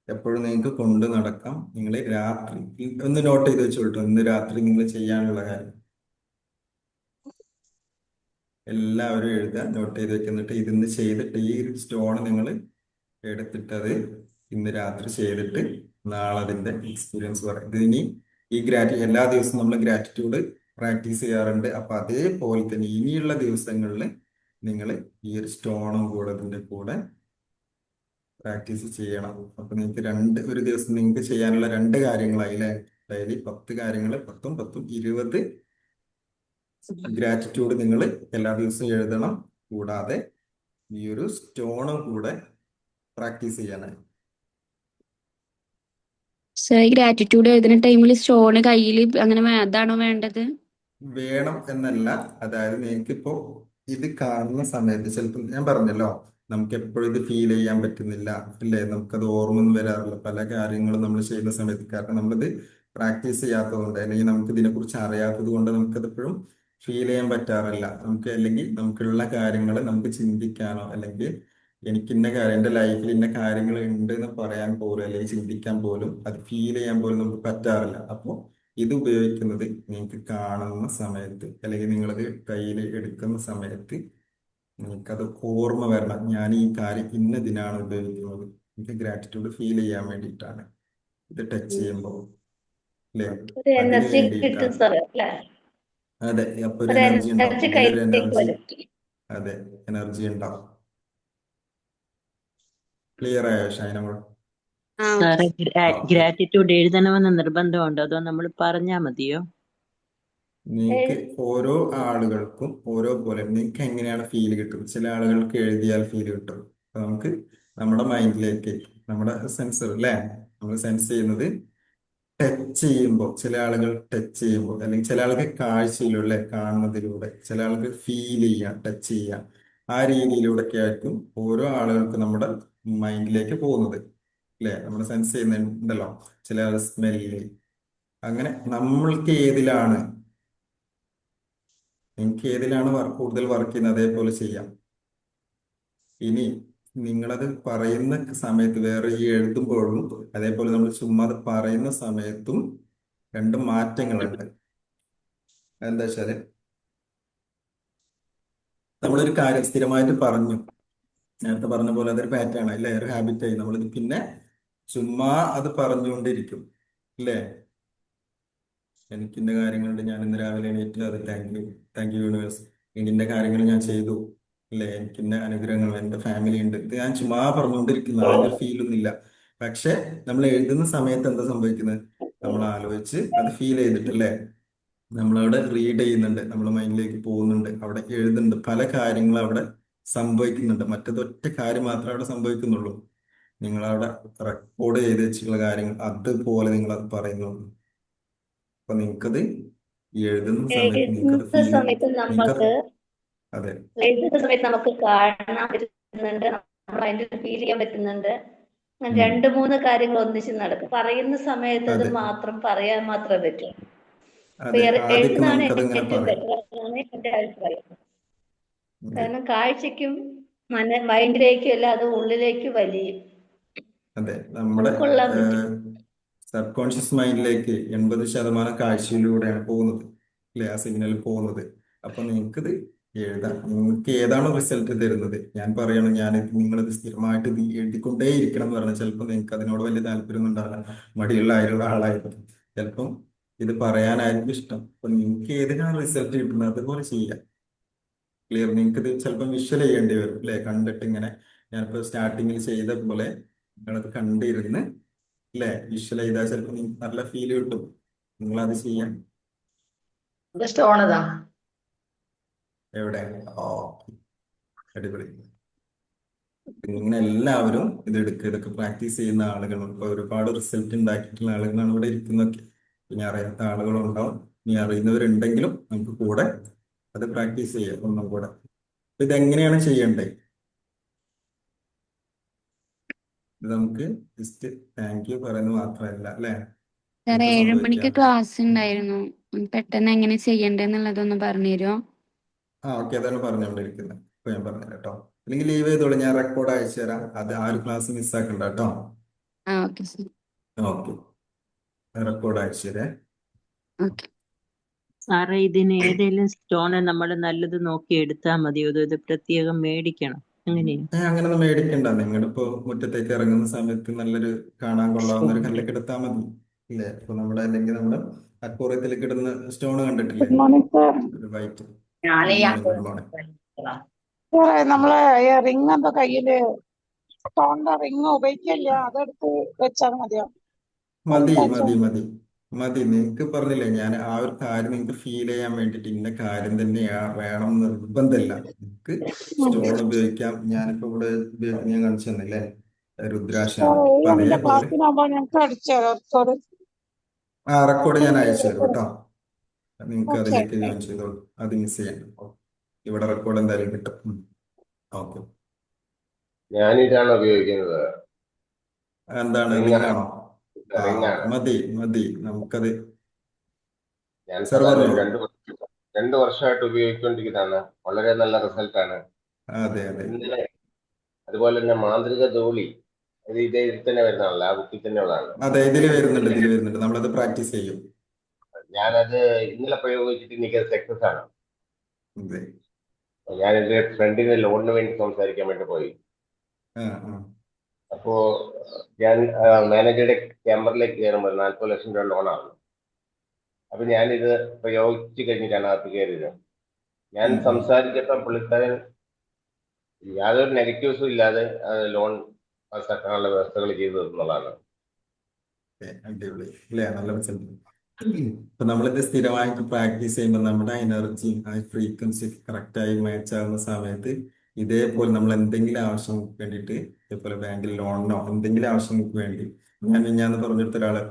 എപ്പോഴും നിങ്ങൾക്ക് കൊണ്ട് നടക്കാം. നിങ്ങൾ രാത്രി ഒന്ന് നോട്ട് ചെയ്ത് വെച്ചോട്ടോ, ഇന്ന് രാത്രി നിങ്ങൾ ചെയ്യാനുള്ള കാര്യം എല്ലാവരും എഴുതുക, നോട്ട് ചെയ്ത് വെക്കുന്നിട്ട് ഇതിന്ന് ചെയ്തിട്ട് ഈ സ്റ്റോൺ നിങ്ങൾ എടുത്തിട്ട് അത് ഇന്ന് രാത്രി ചെയ്തിട്ട് നാളെ അതിന്റെ എക്സ്പീരിയൻസ് പറയും. ഇതിനി എല്ലാ ദിവസവും നമ്മൾ ഗ്രാറ്റിറ്റ്യൂഡ് പ്രാക്ടീസ് ചെയ്യാറുണ്ട്. അപ്പൊ അതേപോലെ തന്നെ ഇനിയുള്ള ദിവസങ്ങളിൽ നിങ്ങൾ ഈ ഒരു സ്റ്റോണും കൂടെ ഇതിന്റെ കൂടെ പ്രാക്ടീസ് ചെയ്യണം. അപ്പൊ നിങ്ങൾക്ക് ഒരു ദിവസം നിങ്ങൾക്ക് ചെയ്യാനുള്ള 2 കാര്യങ്ങളായില്ലേ? ഡെയിലി 10 കാര്യങ്ങൾ, 10ഉം 10ഉം 20 ഗ്രാറ്റിറ്റ്യൂഡ് നിങ്ങൾ എല്ലാ ദിവസവും എഴുതണം. കൂടാതെ ഈ ഒരു സ്റ്റോണും കൂടെ പ്രാക്ടീസ് ചെയ്യാനായി. സർ, ഗ്രാറ്റിറ്റ്യൂഡ് എഴുതുന്ന ടൈമിൽ സ്റ്റോണ് കയ്യിൽ അങ്ങനെ അതാണോ വേണ്ടത്? വേണം എന്നല്ല, അതായത് നിങ്ങൾക്കിപ്പോ ഇത് കാണുന്ന സമയത്ത് ചിലപ്പോൾ ഞാൻ പറഞ്ഞല്ലോ, നമുക്ക് എപ്പോഴും ഇത് ഫീൽ ചെയ്യാൻ പറ്റുന്നില്ല, അല്ലേ? നമുക്കത് ഓർമ്മയൊന്നും വരാറില്ല പല കാര്യങ്ങളും നമ്മൾ ചെയ്യുന്ന സമയത്ത്. കാരണം നമ്മളിത് പ്രാക്ടീസ് ചെയ്യാത്തതുകൊണ്ട്, അല്ലെങ്കിൽ നമുക്ക് ഇതിനെക്കുറിച്ച് അറിയാത്തത് കൊണ്ട് നമുക്കത് എപ്പോഴും ഫീൽ ചെയ്യാൻ പറ്റാറില്ല. അല്ലെങ്കിൽ നമുക്കുള്ള കാര്യങ്ങൾ നമുക്ക് ചിന്തിക്കാനോ, അല്ലെങ്കിൽ എനിക്ക് ഇന്ന കാര്യം എൻ്റെ ലൈഫിൽ ഇന്ന കാര്യങ്ങൾ ഉണ്ട് എന്ന് പറയാൻ പോലും, അല്ലെങ്കിൽ ചിന്തിക്കാൻ പോലും, അത് ഫീൽ ചെയ്യാൻ പോലും നമുക്ക് പറ്റാറില്ല. അപ്പോൾ ഇത് ഉപയോഗിക്കുന്നത് നിങ്ങൾക്ക് കാണുന്ന സമയത്ത്, അല്ലെങ്കിൽ നിങ്ങളത് കയ്യിൽ എടുക്കുന്ന സമയത്ത് നിങ്ങൾക്കത് ഓർമ്മ വരണം. ഞാൻ ഈ കാര്യം ഇന്നതിനാണ് ഉപയോഗിക്കുന്നത്, എനിക്ക് ഗ്രാറ്റിറ്റ്യൂഡ് ഫീൽ ചെയ്യാൻ വേണ്ടിയിട്ടാണ് ഇത് ടച്ച് ചെയ്യുമ്പോൾ, അല്ലേ? ഒരു അതിന് എനർജി കിട്ടും വേണ്ടിയിട്ടാണ്. സാർ അല്ലേ? അതെ, അപ്പൊ ഒരു ഒരു എനർജി ഉണ്ടാവും, എനർജി ഇതിലൊരു കയ്യിലേക്ക് എനർജി. വരും. അതെ, എനർജി ഉണ്ടാവും. ക്ലിയർ ആയോ ഷൈനമോൾ? ആ, സാറേ, ഓക്കെ. ഗ്രാറ്റിറ്റ്യൂഡ് എഴുതണമെന്ന് നിർബന്ധമുണ്ടോ അതോ നമ്മൾ പറഞ്ഞാൽ മതിയോ? നിങ്ങൾക്ക് ഓരോ ആളുകൾക്കും ഓരോ പോലെ നിങ്ങൾക്ക് എങ്ങനെയാണ് ഫീൽ കിട്ടും. ചില ആളുകൾക്ക് എഴുതിയാൽ ഫീൽ കിട്ടും. അപ്പൊ നമുക്ക് നമ്മുടെ മൈൻഡിലേക്ക്, നമ്മുടെ സെൻസർ അല്ലേ, നമ്മൾ സെൻസ് ചെയ്യുന്നത് ടച്ച് ചെയ്യുമ്പോൾ, ചില ആളുകൾ ടച്ച് ചെയ്യുമ്പോൾ, അല്ലെങ്കിൽ ചില ആൾക്ക് കാഴ്ചയിലൂടെ കാണുന്നതിലൂടെ, ചില ആൾക്ക് ഫീൽ ചെയ്യാം, ടച്ച് ചെയ്യാം. ആ രീതിയിലൂടെ ഒക്കെ ആയിരിക്കും ഓരോ ആളുകൾക്കും നമ്മുടെ മൈൻഡിലേക്ക് പോകുന്നത്, അല്ലേ? നമ്മൾ സെൻസ് ചെയ്യുന്നുണ്ടല്ലോ, ചില ആൾ സ്മെല്ല്. അങ്ങനെ നമ്മൾക്ക് ഏതിലാണ്, നിങ്ങൾക്ക് ഏതിലാണ് കൂടുതൽ വർക്ക് ചെയ്യുന്നത് അതേപോലെ ചെയ്യാം. ഇനി നിങ്ങളത് പറയുന്ന സമയത്ത് വേറെ ഈ എഴുതുമ്പോഴും അതേപോലെ നമ്മൾ ചുമ്മാ അത് പറയുന്ന സമയത്തും 2 മാറ്റങ്ങളുണ്ട്. എന്താ വെച്ചാല്, നമ്മളൊരു കാര്യം സ്ഥിരമായിട്ട് പറഞ്ഞു, നേരത്തെ പറഞ്ഞ പോലെ അതൊരു പാറ്റേൺ അല്ലേ, ഒരു ഹാബിറ്റായി നമ്മളിത് പിന്നെ ചുമ്മാ അത് പറഞ്ഞുകൊണ്ടിരിക്കും, അല്ലേ? എനിക്കിന്റെ കാര്യങ്ങളുണ്ട്, ഞാൻ ഇന്ന് രാവിലെ എണീറ്റ് അത് താങ്ക് യു യൂണിവേഴ്സ്, എനിക്കിന്റെ കാര്യങ്ങൾ ഞാൻ ചെയ്തു, അല്ലേ? എനിക്കിന്റെ അനുഗ്രഹങ്ങൾ, എൻ്റെ ഫാമിലി ഉണ്ട്, ഇത് ഞാൻ ചുമ്മാ പറഞ്ഞുകൊണ്ടിരിക്കുന്നു, അതിനൊരു ഫീലൊന്നുമില്ല. പക്ഷെ നമ്മൾ എഴുതുന്ന സമയത്ത് എന്താ സംഭവിക്കുന്നത്? നമ്മൾ ആലോചിച്ച് അത് ഫീൽ ചെയ്തിട്ടല്ലേ, നമ്മളവിടെ റീഡ് ചെയ്യുന്നുണ്ട്, നമ്മുടെ മൈൻഡിലേക്ക് പോകുന്നുണ്ട്, അവിടെ എഴുതുന്നുണ്ട്, പല കാര്യങ്ങളും അവിടെ സംഭവിക്കുന്നുണ്ട്. മറ്റത് ഒറ്റ കാര്യം മാത്രമേ അവിടെ സംഭവിക്കുന്നുള്ളൂ. നിങ്ങളവിടെ റെക്കോർഡ് ചെയ്ത് വെച്ചിട്ടുള്ള കാര്യങ്ങൾ അതുപോലെ നിങ്ങൾ അത് പറയുന്നുള്ളൂ. അപ്പൊ നിങ്ങൾക്കത് ഈ എഴുതുന്ന സമയത്ത് നിങ്ങൾക്കത് എഴുതുന്ന ഫീൽ, സമയത്ത് നിങ്ങൾക്കത്, നമ്മൾക്ക് അതെ എഴുതുന്ന സമയത്ത് നമുക്ക് കാണാൻ പറ്റുന്നുണ്ട്, നമ്മൾ അതിന്റെ ഫീൽ ചെയ്യാൻ പറ്റുന്നുണ്ട്. ഉം, 2-3 കാര്യങ്ങൾ ഒന്നിച്ച് നടക്കും. പറയുന്ന സമയത്ത് അത് അതെ മാത്രം പറയാൻ മാത്രമേ പറ്റൂ. അപ്പൊ അതെ ആദ്യമൊക്കെ എഴുതുന്നതാണ് നമുക്കത് ഇങ്ങനെ ഏറ്റവും പറയാം. ബെറ്റർ എന്നാണ് എന്റെ അഭിപ്രായം. അതെ കാരണം കാഴ്ചയ്ക്കും മൈൻഡിലേക്കും എല്ലാം അത് ഉള്ളിലേക്ക് വലിയും, അതെ നമ്മുടെ ഉൾക്കൊള്ളാൻ പറ്റും. സബ് കോൺഷ്യസ് മൈൻഡിലേക്ക് 80% കാഴ്ചയിലൂടെയാണ് പോകുന്നത്, അല്ലേ? ആ സിഗ്നൽ പോകുന്നത്. അപ്പൊ നിങ്ങൾക്കിത് എഴുതാം, നിങ്ങൾക്ക് ഏതാണോ റിസൾട്ട് തരുന്നത്. ഞാൻ പറയണം, നിങ്ങളിത് സ്ഥിരമായിട്ട് ഇത് എഴുതിക്കൊണ്ടേ ഇരിക്കണം എന്ന് പറഞ്ഞാൽ ചിലപ്പോൾ നിങ്ങൾക്ക് അതിനോട് വലിയ താല്പര്യമൊന്നും ഉണ്ടാവില്ല, മടിയുള്ള ആളായിരിക്കും. ചിലപ്പം ഇത് പറയാനായിരിക്കും ഇഷ്ടം. അപ്പൊ നിങ്ങൾക്ക് ഏതിനാണ് റിസൾട്ട് കിട്ടുന്നത് അതുപോലെ ചെയ്യാം. ക്ലിയർ? നിങ്ങൾക്ക് ഇത് ചിലപ്പം വിഷ്വൽ ചെയ്യേണ്ടി വരും, അല്ലേ? കണ്ടിട്ട് ഇങ്ങനെ ഞാനിപ്പോ സ്റ്റാർട്ടിങ്ങിൽ ചെയ്ത പോലെ നിങ്ങളത് കണ്ടിരുന്ന്, അല്ലേ? വിഷ്വൽ ചെയ്താൽ ചിലപ്പോൾ നിങ്ങൾക്ക് നല്ല ഫീൽ കിട്ടും. നിങ്ങളത് ചെയ്യാം. സ്റ്റോൺ ഇതാ. എവിടെ? ഓ, അടിപൊളി. ഇങ്ങനെ എല്ലാവരും ഇത് എടുക്കുക, ഇതൊക്കെ പ്രാക്ടീസ് ചെയ്യുന്ന ആളുകളുണ്ട്. ഇപ്പൊ ഒരുപാട് റിസൾട്ട് ഉണ്ടാക്കിയിട്ടുള്ള ആളുകളാണ് ഇവിടെ ഇരിക്കുന്നതൊക്കെ. ഇനി അറിയാത്ത ആളുകളുണ്ടാവും, ഇനി അറിയുന്നവരുണ്ടെങ്കിലും നമുക്ക് കൂടെ അത് പ്രാക്ടീസ് ചെയ്യാം ഒന്നും കൂടെ. അപ്പൊ ഇതെങ്ങനെയാണ് ചെയ്യേണ്ടത്? ഇത് നമുക്ക് ജസ്റ്റ് താങ്ക് യു പറയുന്നത് മാത്രമല്ല, അല്ലേ? സാർ, നമുക്ക് 7 മണിക്ക് സംഭവിക്കാം. ക്ലാസ് ഉണ്ടായിരുന്നു. പെട്ടെന്ന് എങ്ങനെ ചെയ്യണ്ടെന്നുള്ളതൊന്ന് പറഞ്ഞു തരുമോ? ഓക്കെ, അതാണ് പറഞ്ഞുകൊണ്ടിരിക്കുന്നത്. ഇപ്പൊ ഞാൻ പറഞ്ഞുതരാം കേട്ടോ. അല്ലെങ്കിൽ ലീവ് ചെയ്തോളൂ, ഞാൻ റെക്കോർഡ് അയച്ചു തരാം. അത് ആ ഒരു ക്ലാസ് മിസ്സാക്കണ്ട കേട്ടോ. ആ, ഓക്കെ സാർ. ഓക്കെ, റെക്കോർഡ് അയച്ചു തരാം. ഓക്കെ. സാറേ ഇതിന് ഏതെങ്കിലും സ്റ്റോണ് നമ്മൾ നല്ലത് നോക്കി എടുത്താൽ മതിയോ? ഇത് പ്രത്യേകം മേടിക്കണം എങ്ങനെയാ? അങ്ങനൊന്നും മേടിക്കണ്ട. നിങ്ങളിപ്പോ മുറ്റത്തേക്ക് ഇറങ്ങുന്ന സമയത്ത് നല്ലൊരു കാണാൻ കൊള്ളാവുന്ന ഒരു കല്ലൊക്കെ എടുത്താൽ മതി. ഇല്ലേ? ഇപ്പൊ നമ്മുടെ അല്ലെങ്കിൽ നമ്മുടെ അക്വോറിയത്തിലേക്ക് ഇടുന്ന സ്റ്റോൺ കണ്ടിട്ടില്ലേ? Good morning sir. ഒരു വൈറ്റ്. ഞാൻ ഈ ഗുഡ് മോർണിംഗ്, ഗുഡ് മോർണിംഗ്. സാറേ നമ്മളെ റിങ് എന്തോ കയ്യില് സ്റ്റോണിന്റെ റിങ് ഉപയോഗിക്കില്ല, അതെടുത്ത് വെച്ചാൽ മതിയോ? മതി എന്താ മതി മതി മതി. നിങ്ങക്ക് പറഞ്ഞില്ലേ, ഞാൻ ആ ഒരു കാര്യം നിങ്ങൾക്ക് ഫീൽ ചെയ്യാൻ വേണ്ടിട്ട് ഇന്ന കാര്യം തന്നെയാ വേണം എന്ന് നിർബന്ധമില്ല. നിങ്ങൾക്ക് സ്റ്റോൺ ഉപയോഗിക്കാം. ഞാനിപ്പോ ഇവിടെ ഉപയോഗിക്കുന്ന ഞാൻ കാണിച്ചു തന്നില്ലേ, രുദ്രാക്ഷാണ്. സാറേ അപ്പൊ ഇതിന്റെ അതേപോലെ ക്ലാസ്സിനാകുമ്പോ ഞങ്ങൾക്ക് അടിച്ചു തരാം റെക്കോർഡ്. ആ റെക്കോർഡ് ഞാൻ അയച്ചു തരും കേട്ടോ. നിങ്ങൾക്ക് ഓക്കെ. അതിലേക്ക് ജോയിൻ ചെയ്തോളൂ, അത് മിസ് ചെയ്യണം. ഇവിടെ റെക്കോർഡ് എന്തായാലും കിട്ടും. ഓക്കെ. ഞാനിതാണ് ഉപയോഗിക്കുന്നത്. എന്താണ്, റിംഗ് റിംഗാണോ? ആ ആണ്. മതി മതി, നമുക്കത്. ഞാൻ സാർ സാധാരണ പറഞ്ഞോളൂ. 2 വർഷമായിട്ട് ഉപയോഗിച്ചുകൊണ്ടിരിക്കുന്നതാണ്. വളരെ നല്ല റിസൾട്ടാണ്. അതെ അതെ ഇന്നലെ അതുപോലെ തന്നെ മാന്ത്രിക ധൂളി, ഇതിൽ തന്നെ വരുന്നതാണല്ലോ, ആ ബുക്കിൽ തന്നെ ഉള്ളതാണ്. അതെ, ഇതിൽ വരുന്നുണ്ട്. നമ്മളത് പ്രാക്ടീസ് ചെയ്യും. ഞാനത് ഇന്നലെ പ്രയോഗിച്ചിട്ട് എനിക്കത് സക്സസ് ആണ്. അതെ. ഞാൻ എൻ്റെ ഫ്രണ്ടിന് ലോണിന് വേണ്ടി സംസാരിക്കാൻ വേണ്ടി പോയി. ആ ആ അപ്പോ ഞാൻ മാനേജറുടെ ക്യാമ്പറിലേക്ക് കയറുമ്പോൾ 40 ലക്ഷം രൂപ ലോണാണ്. അപ്പൊ ഞാനിത് പ്രയോഗിച്ച് കഴിഞ്ഞിട്ടാണ് അകത്ത് കയറിയത്. ഞാൻ ഉം, ഉം. സംസാരിച്ചപ്പോൾ പുള്ളിക്കാരൻ യാതൊരു നെഗറ്റീവ്സും ഇല്ലാതെ ലോൺ പാസ്സാക്കാനുള്ള വ്യവസ്ഥകൾ ചെയ്തു എന്നുള്ളതാണ്. അടിപൊളി അല്ലേ? നല്ല റിസൾട്ട്. ഇപ്പൊ നമ്മളിത് സ്ഥിരമായിട്ട് പ്രാക്ടീസ് ചെയ്യുമ്പോൾ നമ്മുടെ എനർജി ആ ഫ്രീക്വൻസി കറക്റ്റായി മാച്ച് ആകുന്ന സമയത്ത് ഇതേപോലെ നമ്മൾ എന്തെങ്കിലും ആവശ്യങ്ങൾക്ക് വേണ്ടിയിട്ട്, ഇതേപോലെ ബാങ്കിൽ ലോണിനോ എന്തെങ്കിലും ആവശ്യങ്ങൾക്ക് വേണ്ടി, ഞാൻ പറഞ്ഞെടുത്ത ഒരാള്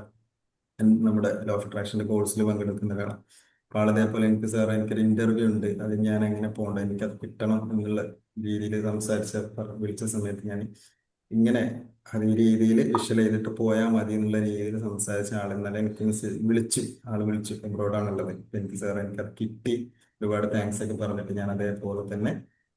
നമ്മുടെ ലോ ഓഫ് അട്രാക്ഷന്റെ കോഴ്സിൽ പങ്കെടുക്കുന്ന ഒരാളാണ്. അപ്പൊ ആളതേപോലെ എനിക്ക് സാർ എനിക്കൊരു ഇന്റർവ്യൂ ഉണ്ട്, അത് ഞാൻ എങ്ങനെ പോകണ്ട, എനിക്കത് കിട്ടണം എന്നുള്ള രീതിയിൽ വിളിച്ച സമയത്ത് ഞാൻ ഇങ്ങനെ അത് ഈ രീതിയിൽ വിഷ്വൽ ചെയ്തിട്ട് പോയാൽ മതി എന്നുള്ള രീതിയിൽ സംസാരിച്ച ആൾ ഇന്നലെ എനിക്ക് വിളിച്ചു എബ്രോഡാണുള്ളത്. എനിക്ക് സാർ എനിക്കത് കിട്ടി, ഒരുപാട് താങ്ക്സ് ഒക്കെ പറഞ്ഞിട്ട് ഞാൻ അതേപോലെ തന്നെ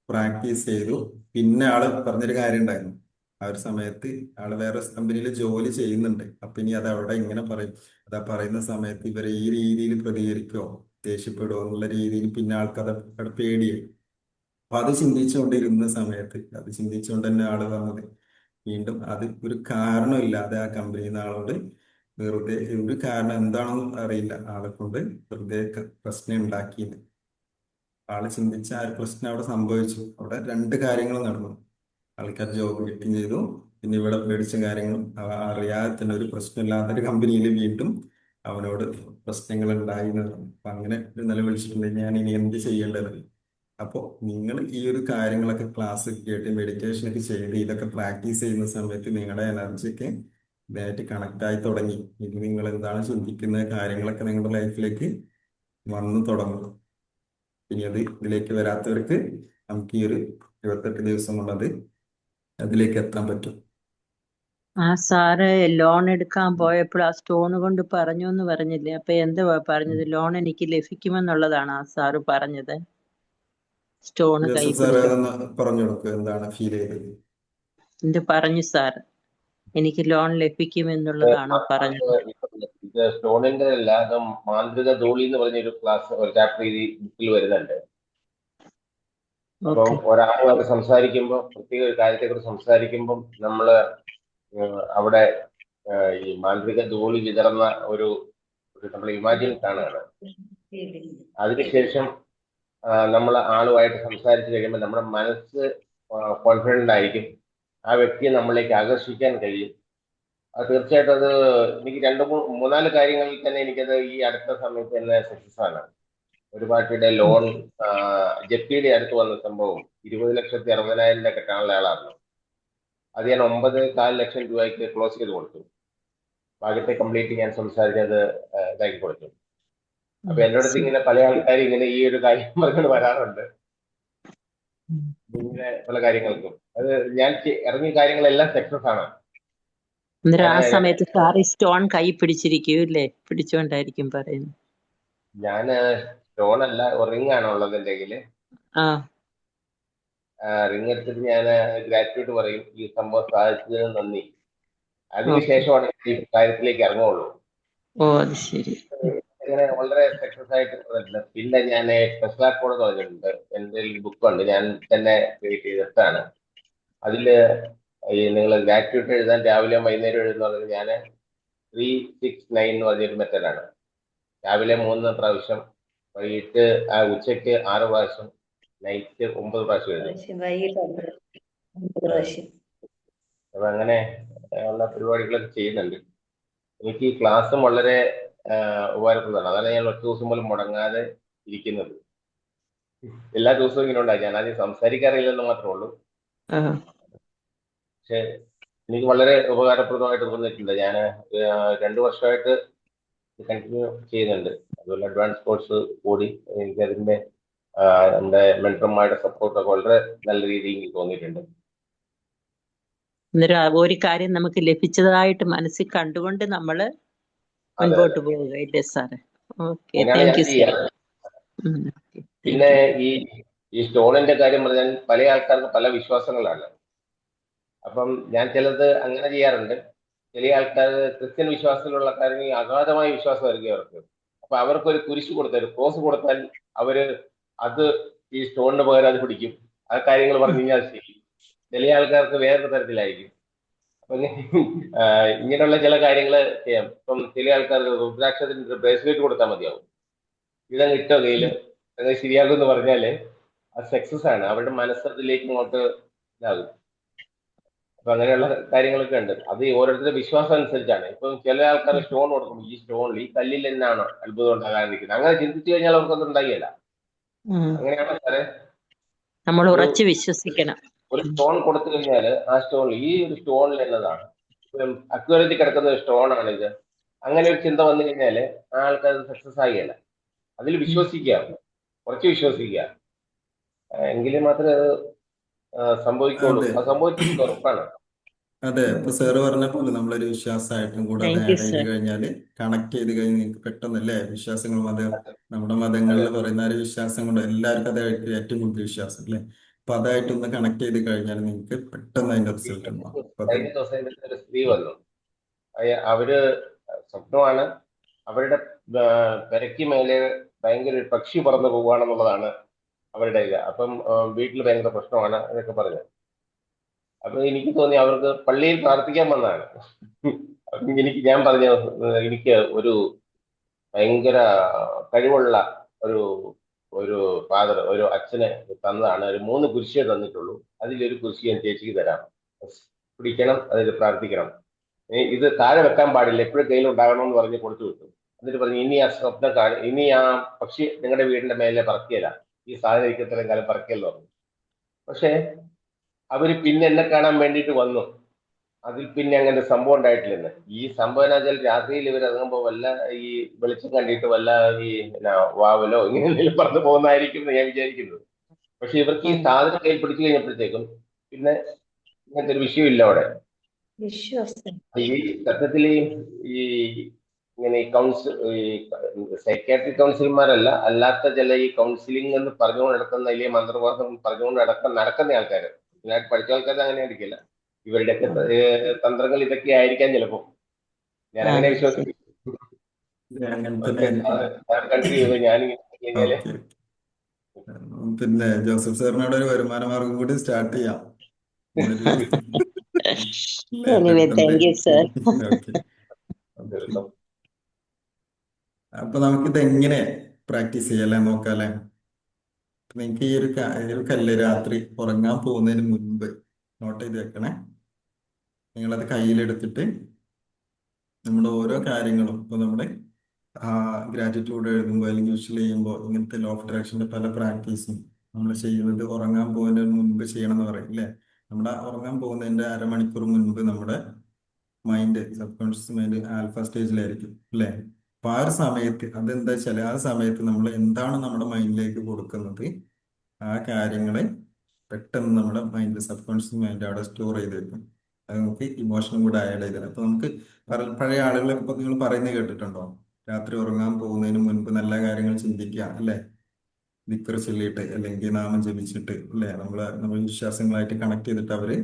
പ്രാക്ടീസ് ചെയ്തു. പിന്നെ ആള് പറഞ്ഞൊരു കാര്യം ഉണ്ടായിരുന്നു, ആ ഒരു സമയത്ത് ആള് വേറെ കമ്പനിയിൽ ജോലി ചെയ്യുന്നുണ്ട്. അപ്പൊ ഇനി അത് അവിടെ ഇങ്ങനെ പറയും, അതാ പറയുന്ന സമയത്ത് ഇവരെ ഈ രീതിയിൽ പ്രതികരിക്കുമോ, ദേഷ്യപ്പെടുമോ എന്നുള്ള രീതിയിൽ പിന്നെ ആൾക്കത് അവിടെ പേടിയായി. അപ്പൊ അത് ചിന്തിച്ചുകൊണ്ടിരുന്ന സമയത്ത്, അത് ചിന്തിച്ചുകൊണ്ട് തന്നെ ആള് പറഞ്ഞത്, വീണ്ടും അത് ഒരു കാരണമില്ലാതെ ആ കമ്പനിയിൽ നിന്ന് ആളോട് വെറുതെ, ഒരു കാരണം എന്താണെന്ന് അറിയില്ല, ആളെ കൊണ്ട് വെറുതെ പ്രശ്നം ഉണ്ടാക്കിയത്. ആള് ചിന്തിച്ച ആ ഒരു പ്രശ്നം അവിടെ സംഭവിച്ചു. അവിടെ രണ്ട് കാര്യങ്ങൾ നടന്നു. ആൾക്കാർ ജോബ് കിട്ടുകയും ചെയ്തു. പിന്നെ ഇവിടെ പേടിച്ച കാര്യങ്ങളും അറിയാതെ തന്നെ ഒരു പ്രശ്നമില്ലാത്തൊരു കമ്പനിയിൽ വീണ്ടും അവനോട് പ്രശ്നങ്ങൾ ഉണ്ടായി എന്ന് പറഞ്ഞു. അപ്പൊ അങ്ങനെ ഒരു നിലവിളിച്ചിട്ടുണ്ടെങ്കിൽ ഞാൻ ഇനി എന്ത് ചെയ്യേണ്ടത്? അപ്പോൾ നിങ്ങൾ ഈ ഒരു കാര്യങ്ങളൊക്കെ ക്ലാസ് കേട്ട് മെഡിറ്റേഷൻ ഒക്കെ ചെയ്ത് ഇതൊക്കെ പ്രാക്ടീസ് ചെയ്യുന്ന സമയത്ത് നിങ്ങളുടെ എനർജിക്ക് ഇതായിട്ട് കണക്ട് ആയി തുടങ്ങി. ഇനി നിങ്ങൾ എന്താണ് ചിന്തിക്കുന്ന കാര്യങ്ങളൊക്കെ നിങ്ങളുടെ ലൈഫിലേക്ക് വന്നു തുടങ്ങും. ഇനി അത് ഇതിലേക്ക് വരാത്തവർക്ക് നമുക്ക് ഈ ഒരു 28 ദിവസം കൊണ്ടത് അതിലേക്ക് എത്താൻ പറ്റും. ആ സാറ് ലോൺ എടുക്കാൻ പോയപ്പോൾ ആ സ്റ്റോൺ കൊണ്ട് പറഞ്ഞു എന്ന് പറഞ്ഞില്ലേ? അപ്പൊ എന്തുവാ പറഞ്ഞത്? ലോൺ എനിക്ക് ലഭിക്കുമെന്നുള്ളതാണ് ആ സാറ് പറഞ്ഞത്. സ്റ്റോൺ കൈ ജോസഫ് സാർ പിടിച്ചു അതൊന്ന് പറഞ്ഞു കൊടുക്കുക, എന്താണ് ഫീൽ ചെയ്തത്? എന്ത് പറഞ്ഞു സാർ? എനിക്ക് ലോൺ ലഭിക്കുമെന്നുള്ളതാണ് പറഞ്ഞത്. ഇത് സ്റ്റോണിന്റെ അല്ല, അത് മാന്ത്രിക ധൂളി എന്ന് പറഞ്ഞൊരു ക്ലാസ്, ഒരു ചാപ്റ്റർ ഈ ബുക്കിൽ വരുന്നുണ്ട്. അപ്പം ഓക്കെ. ഒരാളുമായിട്ട് സംസാരിക്കുമ്പോൾ, പ്രത്യേക ഒരു കാര്യത്തെക്കുറിച്ച് സംസാരിക്കുമ്പം നമ്മള് അവിടെ ഈ മാന്ത്രിക ധൂളി വിതറുന്ന ഒരു നമ്മൾ ഇമാജിൻ കാണുകയാണ്. അതിനുശേഷം നമ്മൾ ആളുമായിട്ട് സംസാരിച്ച് കഴിയുമ്പോൾ നമ്മുടെ മനസ്സ് കോൺഫിഡൻ്റ് ആയിരിക്കും. ആ വ്യക്തിയെ നമ്മളിലേക്ക് ആകർഷിക്കാൻ കഴിയും. അത് തീർച്ചയായിട്ടും അത് എനിക്ക് 2-3-4 കാര്യങ്ങളിൽ തന്നെ എനിക്കത് ഈ അടുത്ത സമയത്ത് തന്നെ സക്സസ് ആണ്. ഒരു പാർട്ടിയുടെ ലോൺ ജപ്തിയുടെ അടുത്ത് വന്ന സംഭവം 20,60,60,000 കെട്ടാനുള്ള ആളാണ്. അത് ഞാൻ 9.4 ലക്ഷം രൂപയ്ക്ക് ക്ലോസ് ചെയ്ത് കൊടുത്തു. ഭാഗ്യത്തെ കംപ്ലീറ്റ് ഞാൻ സംസാരിച്ചത് ഇതാക്കി കൊടുത്തു. അപ്പൊ എൻ്റെ അടുത്ത് ഇങ്ങനെ പല ആൾക്കാർ ഇങ്ങനെ ഈ ഒരു കാര്യം പറഞ്ഞുകൊണ്ട് വരാറുണ്ട്, ഇങ്ങനെ പല കാര്യങ്ങൾക്കും. അത് ഞാൻ ഇറങ്ങിയ കാര്യങ്ങളെല്ലാം സക്സസ് ആണ്. അന്നേരം ആ ഞാൻ സമയത്ത് സാർ ഈ സ്റ്റോൺ കൈ പിടിച്ചിരിക്കും ഇല്ലേ? പിടിച്ചോണ്ടായിരിക്കും പറയുന്നത്. ഞാൻ സ്റ്റോൺ അല്ല, റിംഗ് ആണ് ഉള്ളത് എൻ്റെ കയ്യില്. ആ റിംഗ് എടുത്തിട്ട് ഞാൻ ഗ്രാറ്റിറ്റ്യൂഡ് പറയും, ഈ സംഭവം സാധിച്ചതിന് നന്ദി. ഓക്കെ. അതിനുശേഷമാണ് ഈ കാര്യത്തിലേക്ക് ഇറങ്ങുള്ളൂ. ഓ അത് ശരി. ഇങ്ങനെ വളരെ സക്സസ് ആയിട്ട് വന്നിട്ടുണ്ട്. പിന്നെ ഞാൻ ടെസ്ല കോഡ് പറഞ്ഞിട്ടുണ്ട്. എൻ്റെ ബുക്കുണ്ട്, ഞാൻ തന്നെ ക്രിയേറ്റ് ചെയ്തിട്ടാണ്. അതില് ഈ നിങ്ങൾ ഗ്രാറ്റുവിറ്റി എഴുതാൻ രാവിലെ വൈകുന്നേരം എഴുതുന്നത് ഞാൻ 3-6-9 എന്ന് പറഞ്ഞൊരു മെത്തഡാണ്. രാവിലെ 3 പ്രാവശ്യം, വൈകിട്ട് ഉച്ചയ്ക്ക് 6 പ്രാവശ്യം, നൈറ്റ് 9 പ്രാവശ്യം എഴുതും. വൈകിട്ട് 9 പ്രാവശ്യം. അപ്പൊ അങ്ങനെ ഉള്ള പരിപാടികളൊക്കെ ചെയ്യുന്നുണ്ട്. എനിക്ക് ഈ ക്ലാസ്സും വളരെ ഉപകാരപ്രദമാണ്. അതാണ് ഞാൻ ഒറ്റ ദിവസം പോലും മുടങ്ങാതെ ഇരിക്കുന്നത്. എല്ലാ ദിവസവും ഇങ്ങനെ ഉണ്ടായി. ഞാൻ ആദ്യം സംസാരിക്കാറില്ലെന്ന് മാത്രമേ ഉള്ളൂ, പക്ഷെ എനിക്ക് വളരെ ഉപകാരപ്രദമായിട്ട് തോന്നിയിട്ടുണ്ട്. ഞാൻ 2 വർഷമായിട്ട് കണ്ടിന്യൂ ചെയ്യുന്നുണ്ട്. അതുപോലെ അഡ്വാൻസ് കോഴ്സ് കൂടി എനിക്കതിൻ്റെ നമ്മുടെ മെന്റർമാരുടെ സപ്പോർട്ടൊക്കെ വളരെ നല്ല രീതിയിൽ എനിക്ക് തോന്നിയിട്ടുണ്ട്. അന്നേരം ഒരു കാര്യം നമുക്ക് ലഭിച്ചതായിട്ട് മനസ്സിൽ കണ്ടുകൊണ്ട് നമ്മള് മുൻപോട്ട് പോവുക, ഇല്ലേ സാറ്? ഓക്കെ, അങ്ങനെയാണ് താങ്ക് ഞാൻ യു സാർ. ചെയ്യാറ്. പിന്നെ ഈ സ്റ്റോണിന്റെ കാര്യം പറഞ്ഞാൽ പല ആൾക്കാർക്ക് പല വിശ്വാസങ്ങളാണ്. അപ്പം ഞാൻ ചിലത് അങ്ങനെ ചെയ്യാറുണ്ട്. ചില ആൾക്കാർ ക്രിസ്ത്യൻ വിശ്വാസത്തിലുള്ള കാര്യം അഗാധമായ വിശ്വാസമായിരിക്കും അവർക്ക്. അപ്പൊ അവർക്കൊരു കുരിശ് കൊടുത്താൽ, ഒരു ക്രോസ് കൊടുത്താൽ അവര് അത് ഈ സ്റ്റോണിന് പകരം അത് പിടിക്കും. ആ കാര്യങ്ങൾ പറഞ്ഞു കഴിഞ്ഞാൽ അത് ചെയ്യും. ചില ആൾക്കാർക്ക് വേറൊരു തരത്തിലായിരിക്കും. അപ്പൊ ഇങ്ങനെയുള്ള ചില കാര്യങ്ങൾ ചെയ്യാം. ഇപ്പം ചില ആൾക്കാർക്ക് രുദ്രാക്ഷത്തിന്റെ ബ്രേസ്ലെറ്റ് കൊടുത്താൽ മതിയാവും. ഇതങ്ങ് ഇട്ടോ കയ്യില് അത് ശരിയാകും എന്ന് പറഞ്ഞാല് അത് സക്സസ് ആണ്. അവരുടെ മനസ്സതിലേക്ക് ഇങ്ങോട്ട് ഇതാകും. അപ്പൊ അങ്ങനെയുള്ള കാര്യങ്ങളൊക്കെ ഉണ്ട്. അത് ഓരോരുത്തരുടെ വിശ്വാസം അനുസരിച്ചാണ്. ഇപ്പം ചില ആൾക്കാർ സ്റ്റോൺ കൊടുക്കും, ഈ സ്റ്റോണിൽ ഈ കല്ലിൽ തന്നെയാണ് അത്ഭുതം ഉണ്ടാകാതിരിക്കുന്നത്. അങ്ങനെ ചിന്തിച്ചു കഴിഞ്ഞാൽ അവർക്കൊന്നും ഉണ്ടാകില്ല. അങ്ങനെയാണ് സാറേ, നമ്മൾ ഉറച്ചു വിശ്വസിക്കണം. ഒരു സ്റ്റോൺ കൊടുത്തു കഴിഞ്ഞാൽ ആ സ്റ്റോണിൽ ഈ ഒരു സ്റ്റോണിൽ എന്നതാണ് അക്വേറിയത്തിൽ കിടക്കുന്ന ഒരു സ്റ്റോണാണ് ഇത്. അങ്ങനെ ഒരു ചിന്ത വന്നു കഴിഞ്ഞാൽ ആ ആൾക്കാർ സക്സസ് ആകില്ല. അതിൽ വിശ്വസിക്കുക, കുറച്ച് വിശ്വസിക്കുക, എങ്കിലും മാത്രമേ അത് സംഭവിക്കുള്ളൂ. അതെ അത് സംഭവിച്ചിട്ട് ഉറപ്പാണ്. അതെ, ഇപ്പൊ സാറ് പറഞ്ഞ പോലെ നമ്മളൊരു വിശ്വാസമായിട്ടും കൂടെ അത് താങ്ക് യു ആഡ് ചെയ്ത് സാർ. കഴിഞ്ഞാല് കണക്ട് ചെയ്ത് കഴിഞ്ഞ് നിങ്ങൾക്ക് പെട്ടെന്നല്ലേ വിശ്വാസങ്ങൾ നമ്മുടെ മതങ്ങളിൽ പറയുന്ന ഒരു വിശ്വാസം കൊണ്ട് എല്ലാവർക്കും അതായിട്ട് ഏറ്റവും കൂടുതൽ വിശ്വാസം അല്ലേ. അപ്പൊ അതായിട്ടൊന്ന് കണക്ട് ചെയ്ത് കഴിഞ്ഞാൽ നിങ്ങൾക്ക് പെട്ടെന്ന് അതിന്റെ റിസൾട്ട് ഉണ്ടാവും. അപ്പൊ അത് കഴിഞ്ഞ ദിവസം എൻ്റെ അടുത്ത് ഒരു സ്ത്രീ വന്നു. അവര് സ്വപ്നമാണ്, അവരുടെ പെരയ്ക്ക് മേലെ ഭയങ്കര ഒരു പക്ഷി പറന്നു പോവുകയാണെന്നുള്ളതാണ് അവരുടെ ഇത്. അപ്പം വീട്ടിൽ ഭയങ്കര പ്രശ്നമാണ് എന്നൊക്കെ പറഞ്ഞു. അപ്പൊ എനിക്ക് തോന്നി അവർക്ക് പള്ളിയിൽ പ്രാർത്ഥിക്കാൻ വന്നതാണ്. ഞാൻ പറഞ്ഞു, എനിക്ക് ഒരു ഭയങ്കര കഴിവുള്ള ഒരു ഒരു ഫാദർ, ഒരു അച്ഛനെ തന്നതാണ്. ഒരു 3 കുരിശിയെ തന്നിട്ടുള്ളൂ. അതിലൊരു കുരിശി ഞാൻ ചേച്ചിക്ക് തരാം, പിടിക്കണം, അതിൽ പ്രാർത്ഥിക്കണം. ഇത് താഴെ വെക്കാൻ പാടില്ല, എപ്പോഴും കയ്യിൽ ഉണ്ടാകണമെന്ന് പറഞ്ഞ് കൊടുത്തു വിട്ടു. എന്നിട്ട് പറഞ്ഞു, ഇനി ആ സ്വപ്നം ഇനി ആ പക്ഷി നിങ്ങളുടെ വീടിന്റെ മേലെ പറക്കിയല്ല, ഈ സാധനം ഇരിക്കത്തിലും കാലം പറക്കിയല്ലോ. പക്ഷെ അവര് പിന്നെ എന്നെ കാണാൻ വേണ്ടിയിട്ട് വന്നു. അതിൽ പിന്നെ അങ്ങനെ സംഭവം ഉണ്ടായിട്ടില്ലെന്ന്. ഈ സംഭവം എന്ന് വെച്ചാൽ രാത്രിയിൽ ഇവർ ഇറങ്ങുമ്പോൾ വല്ല ഈ വെളിച്ചം കണ്ടിട്ട് വല്ല ഈ വാവലോ ഇങ്ങനെ എന്തെങ്കിലും പറന്നു പോകുന്നതായിരിക്കും എന്ന് ഞാൻ വിചാരിക്കുന്നത്. പക്ഷെ ഇവർക്ക് ഈ സാധനം കയ്യിൽ പിടിച്ചു കഴിഞ്ഞപ്പോഴത്തേക്കും പിന്നെ ഇങ്ങനത്തെ ഒരു വിഷയമില്ല അവിടെ. വിശ്വാസം. ഈ സത്യത്തിൽ ഈ ഇങ്ങനെ ഈ സൈക്കാട്രിക് കൗൺസിലർമാരല്ല, അല്ലാത്ത ചില ഈ കൗൺസിലിംഗ് എന്ന് പറഞ്ഞുകൊണ്ട് നടക്കുന്ന വലിയ മന്ത്രവാദം പറഞ്ഞുകൊണ്ട് നടക്കുന്ന ആൾക്കാർ, ഇതിനായിട്ട് പഠിച്ച ആൾക്കാർ അങ്ങനെ ആയിരിക്കില്ല. ഇവരുടെയൊക്കെ തന്ത്രങ്ങൾ ഇതൊക്കെ ആയിരിക്കാം ചിലപ്പോ. ഞാൻ അങ്ങനെ വിശ്വസിക്കും. അങ്ങനെ തന്നെ ആയിരിക്കും. കണ്ടിന്യൂ ചെയ്തു ഞാനിങ്ങനെ കഴിഞ്ഞാല്. ഓക്കെ, പിന്നെ ജോസഫ് സാറിനോട് ഒരു വരുമാന മാർഗം കൂടി സ്റ്റാർട്ട് ചെയ്യാം. Anyway thank you sir. Okay, അപ്പൊ നമുക്കിത് എങ്ങനെ പ്രാക്ടീസ് ചെയ്യാല്ലേ നോക്കാല്ലേ. നിങ്ങൾക്ക് ഈ ഒരു കല്ല് രാത്രി ഉറങ്ങാൻ പോകുന്നതിന് മുൻപ് നോട്ട് ചെയ്ത് വെക്കണേ. നിങ്ങളത് കയ്യിലെടുത്തിട്ട് നമ്മുടെ ഓരോ കാര്യങ്ങളും ഇപ്പൊ നമ്മുടെ ഗ്രാറ്റിറ്റ്യൂഡ് എഴുതുമ്പോൾ അല്ലെങ്കിൽ വിഷ്വൽ ചെയ്യുമ്പോൾ ഇങ്ങനത്തെ ലോ ഓഫ് ഡയറക്ഷന്റെ പല പ്രാക്ടീസും നമ്മൾ ചെയ്യുന്നത് ഉറങ്ങാൻ പോകുന്നതിന് മുൻപ് ചെയ്യണം എന്ന് പറയും അല്ലേ. നമ്മുടെ ഉറങ്ങാൻ പോകുന്നതിന്റെ അരമണിക്കൂർ മുൻപ് നമ്മുടെ mind, subconscious mind alpha സ്റ്റേജിലായിരിക്കും അല്ലേ. അപ്പൊ ആ ഒരു സമയത്ത് അതെന്താ വെച്ചാൽ ആ സമയത്ത് നമ്മൾ എന്താണ് നമ്മുടെ മൈൻഡിലേക്ക് കൊടുക്കുന്നത്, ആ കാര്യങ്ങളെ പെട്ടെന്ന് നമ്മുടെ മൈൻഡിൽ സബ് കോൺഷ്യസ് മൈൻഡ് അവിടെ സ്റ്റോർ ചെയ്ത് വെക്കും. അത് നമുക്ക് ഇമോഷനും കൂടെ ആഡ് ചെയ്തത്. അപ്പൊ നമുക്ക് പഴയ ആളുകളെ ഇപ്പൊ നിങ്ങൾ പറയുന്നത് കേട്ടിട്ടുണ്ടോ, രാത്രി ഉറങ്ങാൻ പോകുന്നതിന് മുൻപ് നല്ല കാര്യങ്ങൾ ചിന്തിക്കുക അല്ലെ, ദിക്ർ ചൊല്ലിയിട്ട് അല്ലെങ്കിൽ നാമം ജപിച്ചിട്ട് അല്ലെ, നമ്മൾ വിശ്വാസങ്ങളായിട്ട് കണക്ട് ചെയ്തിട്ട് അവര്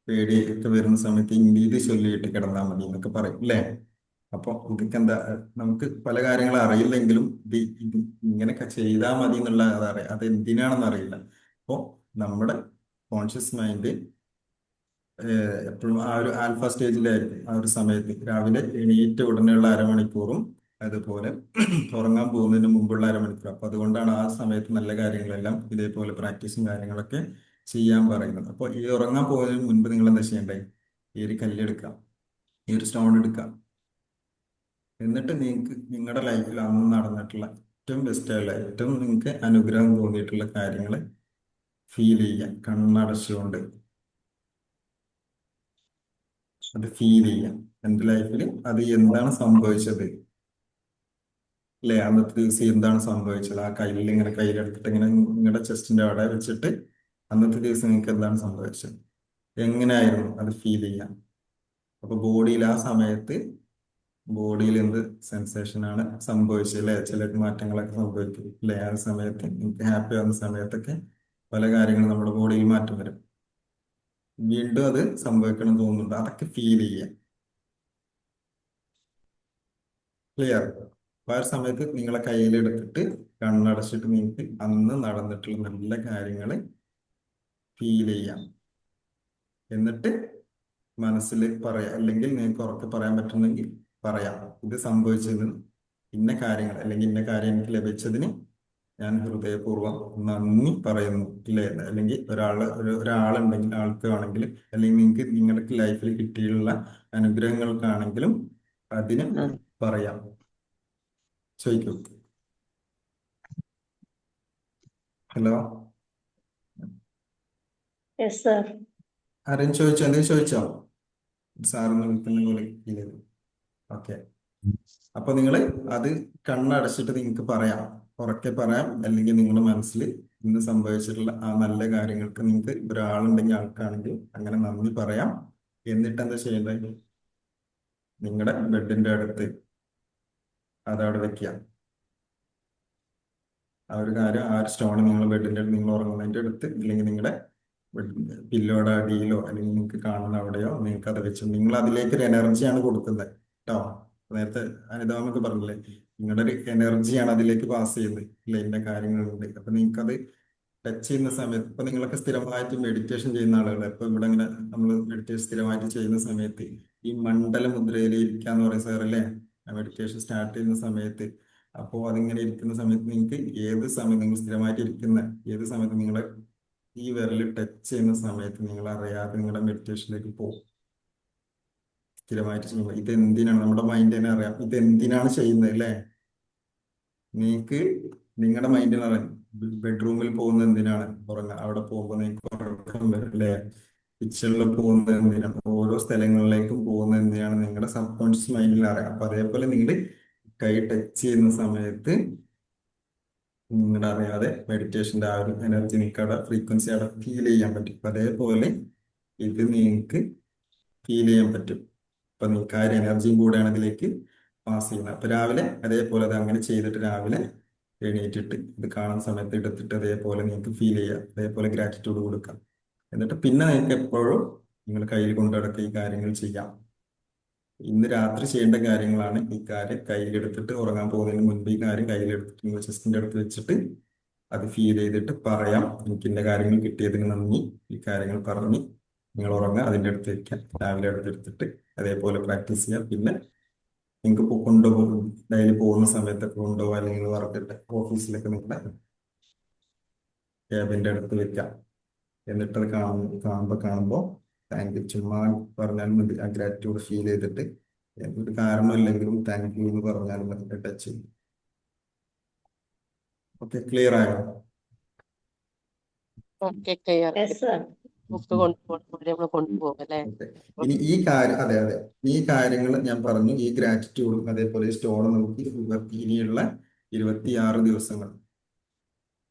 പേടിയൊക്കെ വരുന്ന സമയത്ത് ഇംഗ്ലീഷ് ചൊല്ലിയിട്ട് കിടന്നാൽ മതി എന്നൊക്കെ പറയും അല്ലേ. അപ്പോൾ ഇതൊക്കെ എന്താ, നമുക്ക് പല കാര്യങ്ങളും അറിയില്ലെങ്കിലും ഇത് ഇങ്ങനെയൊക്കെ ചെയ്താൽ മതി എന്നുള്ള അതറിയാം, അത് എന്തിനാണെന്ന് അറിയില്ല. അപ്പോൾ നമ്മുടെ കോൺഷ്യസ് മൈൻഡ് എപ്പോഴും ആ ഒരു ആൽഫ സ്റ്റേജിലായിരിക്കും. ആ ഒരു സമയത്ത് രാവിലെ എണീറ്റ ഉടനെയുള്ള അരമണിക്കൂറും അതുപോലെ ഉറങ്ങാൻ പോകുന്നതിന് മുമ്പുള്ള അരമണിക്കൂർ. അപ്പൊ അതുകൊണ്ടാണ് ആ സമയത്ത് നല്ല കാര്യങ്ങളെല്ലാം ഇതേപോലെ പ്രാക്ടീസും കാര്യങ്ങളൊക്കെ ചെയ്യാൻ പറയുന്നത്. അപ്പോൾ ഈ ഉറങ്ങാൻ പോകുന്നതിന് മുൻപ് നിങ്ങൾ എന്താ ചെയ്യേണ്ടത്? ഈ ഒരു കല്ലെടുക്കാം, ഈ ഒരു സ്റ്റോൺ എടുക്കാം. എന്നിട്ട് നിങ്ങൾക്ക് നിങ്ങളുടെ ലൈഫിൽ അന്ന് നടന്നിട്ടുള്ള ഏറ്റവും ബെസ്റ്റായുള്ള ഏറ്റവും നിങ്ങൾക്ക് അനുഗ്രഹം തോന്നിയിട്ടുള്ള കാര്യങ്ങൾ ഫീൽ ചെയ്യാം. കണ്ണടച്ചുകൊണ്ട് അത് ഫീൽ ചെയ്യാം. എൻ്റെ ലൈഫിൽ അത് എന്താണ് സംഭവിച്ചത്, അല്ലെ? അന്നത്തെ ദിവസം എന്താണ് സംഭവിച്ചത്? ആ കയ്യിൽ ഇങ്ങനെ കയ്യിലെടുത്തിട്ട് ഇങ്ങനെ നിങ്ങളുടെ ചെസ്റ്റിന്റെ അവിടെ വെച്ചിട്ട് അന്നത്തെ ദിവസം നിങ്ങൾക്ക് എന്താണ് സംഭവിച്ചത്, എങ്ങനെയായിരുന്നു അത് ഫീൽ ചെയ്യാം. അപ്പൊ ബോഡിയിൽ ആ സമയത്ത് ബോഡിയിൽ എന്ത് സെൻസേഷൻ ആണ് സംഭവിച്ചത്, അല്ലെ? ചില മാറ്റങ്ങളൊക്കെ സംഭവിക്കും, അല്ലെ? ആ സമയത്ത് നിങ്ങൾക്ക് ഹാപ്പി ആവുന്ന സമയത്തൊക്കെ പല കാര്യങ്ങളും നമ്മുടെ ബോഡിയിൽ മാറ്റം വരും. വീണ്ടും അത് സംഭവിക്കണം എന്ന് തോന്നുന്നുണ്ട്, അതൊക്കെ ഫീൽ ചെയ്യാം. ക്ലിയർ? അപ്പൊ ആ ഒരു സമയത്ത് നിങ്ങളെ കയ്യിലെടുത്തിട്ട് കണ്ണടച്ചിട്ട് നിങ്ങൾക്ക് അന്ന് നടന്നിട്ടുള്ള നല്ല കാര്യങ്ങൾ ഫീൽ ചെയ്യാം. എന്നിട്ട് മനസ്സിൽ പറയാം, അല്ലെങ്കിൽ നിങ്ങൾക്ക് ഉറക്കെ പറയാൻ പറ്റുന്നെങ്കിൽ പറയാം, ഇത് സംഭവിച്ചതിന് ഇന്ന കാര്യങ്ങൾ അല്ലെങ്കിൽ ഇന്ന കാര്യം എനിക്ക് ലഭിച്ചതിന് ഞാൻ ഹൃദയപൂർവ്വം നന്ദി പറയുന്നു, ഇല്ലേ? അല്ലെങ്കിൽ ഒരാളുണ്ടെങ്കിൽ ആൾക്കാണെങ്കിൽ, അല്ലെങ്കിൽ നിങ്ങൾക്ക് നിങ്ങളുടെ ലൈഫിൽ കിട്ടിയുള്ള അനുഗ്രഹങ്ങൾക്കാണെങ്കിലും അതിന് പറയാം. ചോദിക്കൂ. Hello, yes sir. ആരെയും ചോദിച്ചോ? എന്തെങ്കിലും ചോദിച്ചോ? സാറിന് വിളിക്കുന്ന പോലെ ഫീൽ ചെയ്തു. ഓക്കെ. അപ്പൊ നിങ്ങൾ അത് കണ്ണടച്ചിട്ട് നിങ്ങൾക്ക് പറയാം, ഉറക്കെ പറയാം, അല്ലെങ്കിൽ നിങ്ങളുടെ മനസ്സിൽ ഇന്ന് സംഭവിച്ചിട്ടുള്ള ആ നല്ല കാര്യങ്ങൾക്ക് നിങ്ങൾക്ക് ഒരാളുണ്ടെങ്കിൽ ആൾക്കാണെങ്കിൽ അങ്ങനെ നന്ദി പറയാം. എന്നിട്ട് എന്താ ചെയ്യേണ്ടത്? നിങ്ങളുടെ ബെഡിന്റെ അടുത്ത് അതവിടെ വെക്കുക. ആ ഒരു കാര്യം, ആ ഒരു സ്റ്റോൺ നിങ്ങൾ ബെഡിന്റെ അടുത്ത്, നിങ്ങൾ ഉറങ്ങുന്നതിന്റെ അടുത്ത്, അല്ലെങ്കിൽ നിങ്ങളുടെ പില്ലോയുടെ അടിയിലോ അല്ലെങ്കിൽ നിങ്ങൾക്ക് കാണുന്ന അവിടെയോ നിങ്ങൾക്ക് അത് വെച്ചു നിങ്ങൾ അതിലേക്ക് ഒരു എനർജിയാണ് കൊടുക്കുന്നത് കേട്ടോ. നേരത്തെ അനിതാമൊക്കെ പറഞ്ഞില്ലേ, നിങ്ങളുടെ ഒരു എനർജിയാണ് അതിലേക്ക് പാസ് ചെയ്യുന്നത്, ഇല്ല? ഇന്ന കാര്യങ്ങളുണ്ട്. അപ്പൊ നിങ്ങൾക്ക് അത് ടച്ച് ചെയ്യുന്ന സമയത്ത്, ഇപ്പൊ നിങ്ങളൊക്കെ സ്ഥിരമായിട്ട് മെഡിറ്റേഷൻ ചെയ്യുന്ന ആളുകൾ, ഇപ്പൊ ഇവിടെ ഇങ്ങനെ നമ്മൾ മെഡിറ്റേഷൻ സ്ഥിരമായിട്ട് ചെയ്യുന്ന സമയത്ത് ഈ മണ്ഡല മുദ്രയിൽ ഇരിക്കാന്ന് പറയുന്ന സാറല്ലേ മെഡിറ്റേഷൻ സ്റ്റാർട്ട് ചെയ്യുന്ന സമയത്ത്. അപ്പോൾ അതിങ്ങനെ ഇരിക്കുന്ന സമയത്ത് നിങ്ങൾക്ക് ഏത് സമയം നിങ്ങൾ സ്ഥിരമായിട്ട് ഇരിക്കുന്ന ഏത് സമയത്ത് നിങ്ങളെ ഈ വിരൽ ടച്ച് ചെയ്യുന്ന സമയത്ത് നിങ്ങൾ അറിയാതെ നിങ്ങളുടെ മെഡിറ്റേഷനിലേക്ക് പോകും. സ്ഥിരമായിട്ട് ചെയ്യുമ്പോൾ ഇത് എന്തിനാണ്, നമ്മുടെ മൈൻഡ് തന്നെ അറിയാം ഇത് എന്തിനാണ് ചെയ്യുന്നത്, അല്ലേ? നിങ്ങൾക്ക് നിങ്ങളുടെ മൈൻഡിന് അറിയാം ബെഡ്റൂമിൽ പോകുന്നത് എന്തിനാണ്, ഉറങ്ങാൻ. അവിടെ പോകുമ്പോൾ നിങ്ങൾക്ക് ഉറക്കം വരും, അല്ലേ? കിച്ചണിൽ പോകുന്നത് എന്തിനാണ്, ഓരോ സ്ഥലങ്ങളിലേക്കും പോകുന്നത് എന്തിനാണ് നിങ്ങളുടെ സബ് കോൺഷ്യസ് മൈൻഡിൽ അറിയാം. അപ്പൊ അതേപോലെ നിങ്ങൾ കൈ ടച്ച് ചെയ്യുന്ന സമയത്ത് നിങ്ങളുടെ അറിയാതെ മെഡിറ്റേഷന്റെ ആ ഒരു എനർജി നിങ്ങൾക്ക് അവിടെ ഫ്രീക്വൻസി അവിടെ ഫീൽ ചെയ്യാൻ പറ്റും. അപ്പൊ അതേപോലെ ഇത് നിങ്ങൾക്ക് ഫീൽ ചെയ്യാൻ പറ്റും. അപ്പൊ നിങ്ങൾക്ക് ആ ഒരു എനർജിയും കൂടെയാണ് ഇതിലേക്ക് പാസ് ചെയ്യുന്നത്. അപ്പൊ രാവിലെ അതേപോലെ അത് അങ്ങനെ ചെയ്തിട്ട് രാവിലെ എണീറ്റിട്ട് ഇത് കാണുന്ന സമയത്ത് എടുത്തിട്ട് അതേപോലെ നിങ്ങൾക്ക് ഫീൽ ചെയ്യാം, അതേപോലെ ഗ്രാറ്റിറ്റ്യൂഡ് കൊടുക്കാം. എന്നിട്ട് പിന്നെ നിങ്ങൾക്ക് എപ്പോഴും നിങ്ങൾ കയ്യിൽ കൊണ്ടുനടക്കുക ഈ കാര്യങ്ങൾ ചെയ്യാം. ഇന്ന് രാത്രി ചെയ്യേണ്ട കാര്യങ്ങളാണ് ഈ കാര്യം. കയ്യിലെടുത്തിട്ട് ഉറങ്ങാൻ പോകുന്നതിന് മുൻപ് ഈ കാര്യം കയ്യിലെടുത്തിട്ട് നിങ്ങൾ ചെസ്റ്റിന്റെ അടുത്ത് വെച്ചിട്ട് അത് ഫീൽ ചെയ്തിട്ട് പറയാം, എനിക്ക് ഇന്ന കാര്യങ്ങൾ കിട്ടിയതിന് നന്ദി, ഈ കാര്യങ്ങൾ പറഞ്ഞ് നിങ്ങൾ ഉറങ്ങുക, അതിൻ്റെ അടുത്ത് വെക്കാം. രാവിലെ അടുത്തെടുത്തിട്ട് അതേപോലെ പ്രാക്ടീസ് ചെയ്യാം. പിന്നെ നിങ്ങൾക്ക് കൊണ്ടുപോകും, ഡെയിലി പോകുന്ന സമയത്തൊക്കെ കൊണ്ടുപോകാം, അല്ലെങ്കിൽ വർക്കിട്ട് ഓഫീസിലൊക്കെ നിങ്ങളുടെ ക്യാബിന്റെ അടുത്ത് വെക്കാം. എന്നിട്ട് അത് കാണുമ്പോൾ താങ്ക് യു ചുമ്മാ പറഞ്ഞാൽ മതി. ആ ഗ്രാറ്റിറ്റ്യൂഡ് ഫീൽ ചെയ്തിട്ട് ഒരു കാരണമില്ലെങ്കിലും താങ്ക് യു എന്ന് പറഞ്ഞാൽ മതി, ടച്ച് ചെയ്യും. ഓക്കെ, ക്ലിയർ ആയോ? Okay, clear. Yes sir. Book കൊണ്ടുപോകും കൊണ്ടുപോകും അല്ലേ? ഓക്കെ. ഇനി ഈ കാര്യം, അതെ അതെ, ഈ കാര്യങ്ങൾ ഞാൻ പറഞ്ഞു. ഈ ഗ്രാറ്റിറ്റ്യൂഡും അതേപോലെ സ്റ്റോൺ നോക്കി ഇനിയുള്ള 26 ദിവസങ്ങൾ,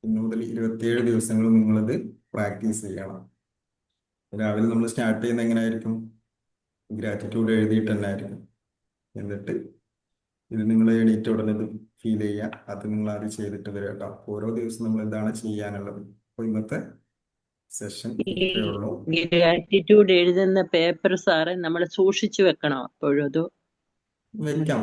ഇന്നു മുതൽ 27 ദിവസങ്ങൾ നിങ്ങളിത് പ്രാക്ടീസ് ചെയ്യണം. രാവിലെ നമ്മൾ സ്റ്റാർട്ട് ചെയ്യുന്ന എങ്ങനെയായിരിക്കും? ഗ്രാറ്റിറ്റ്യൂഡ് എഴുതിയിട്ട് തന്നെ ആയിരിക്കും. എന്നിട്ട് ഇത് നിങ്ങൾ എണീറ്റ ഉടനെ ഇത് ഫീൽ ചെയ്യുക, അത് നിങ്ങൾ ആദ്യം ചെയ്തിട്ട് വരിക കേട്ടോ. ഓരോ ദിവസം നമ്മൾ ഇതാണ് ചെയ്യാനുള്ളത്. അപ്പോൾ ഇന്നത്തെ സെഷൻ ഈ ഇത്രയേ ഉള്ളൂ. ഗ്രാറ്റിറ്റ്യൂഡ് എഴുതുന്ന പേപ്പർ സാറെ നമ്മൾ സൂക്ഷിച്ചു വെക്കണം അപ്പോഴും അത് വെക്കാം.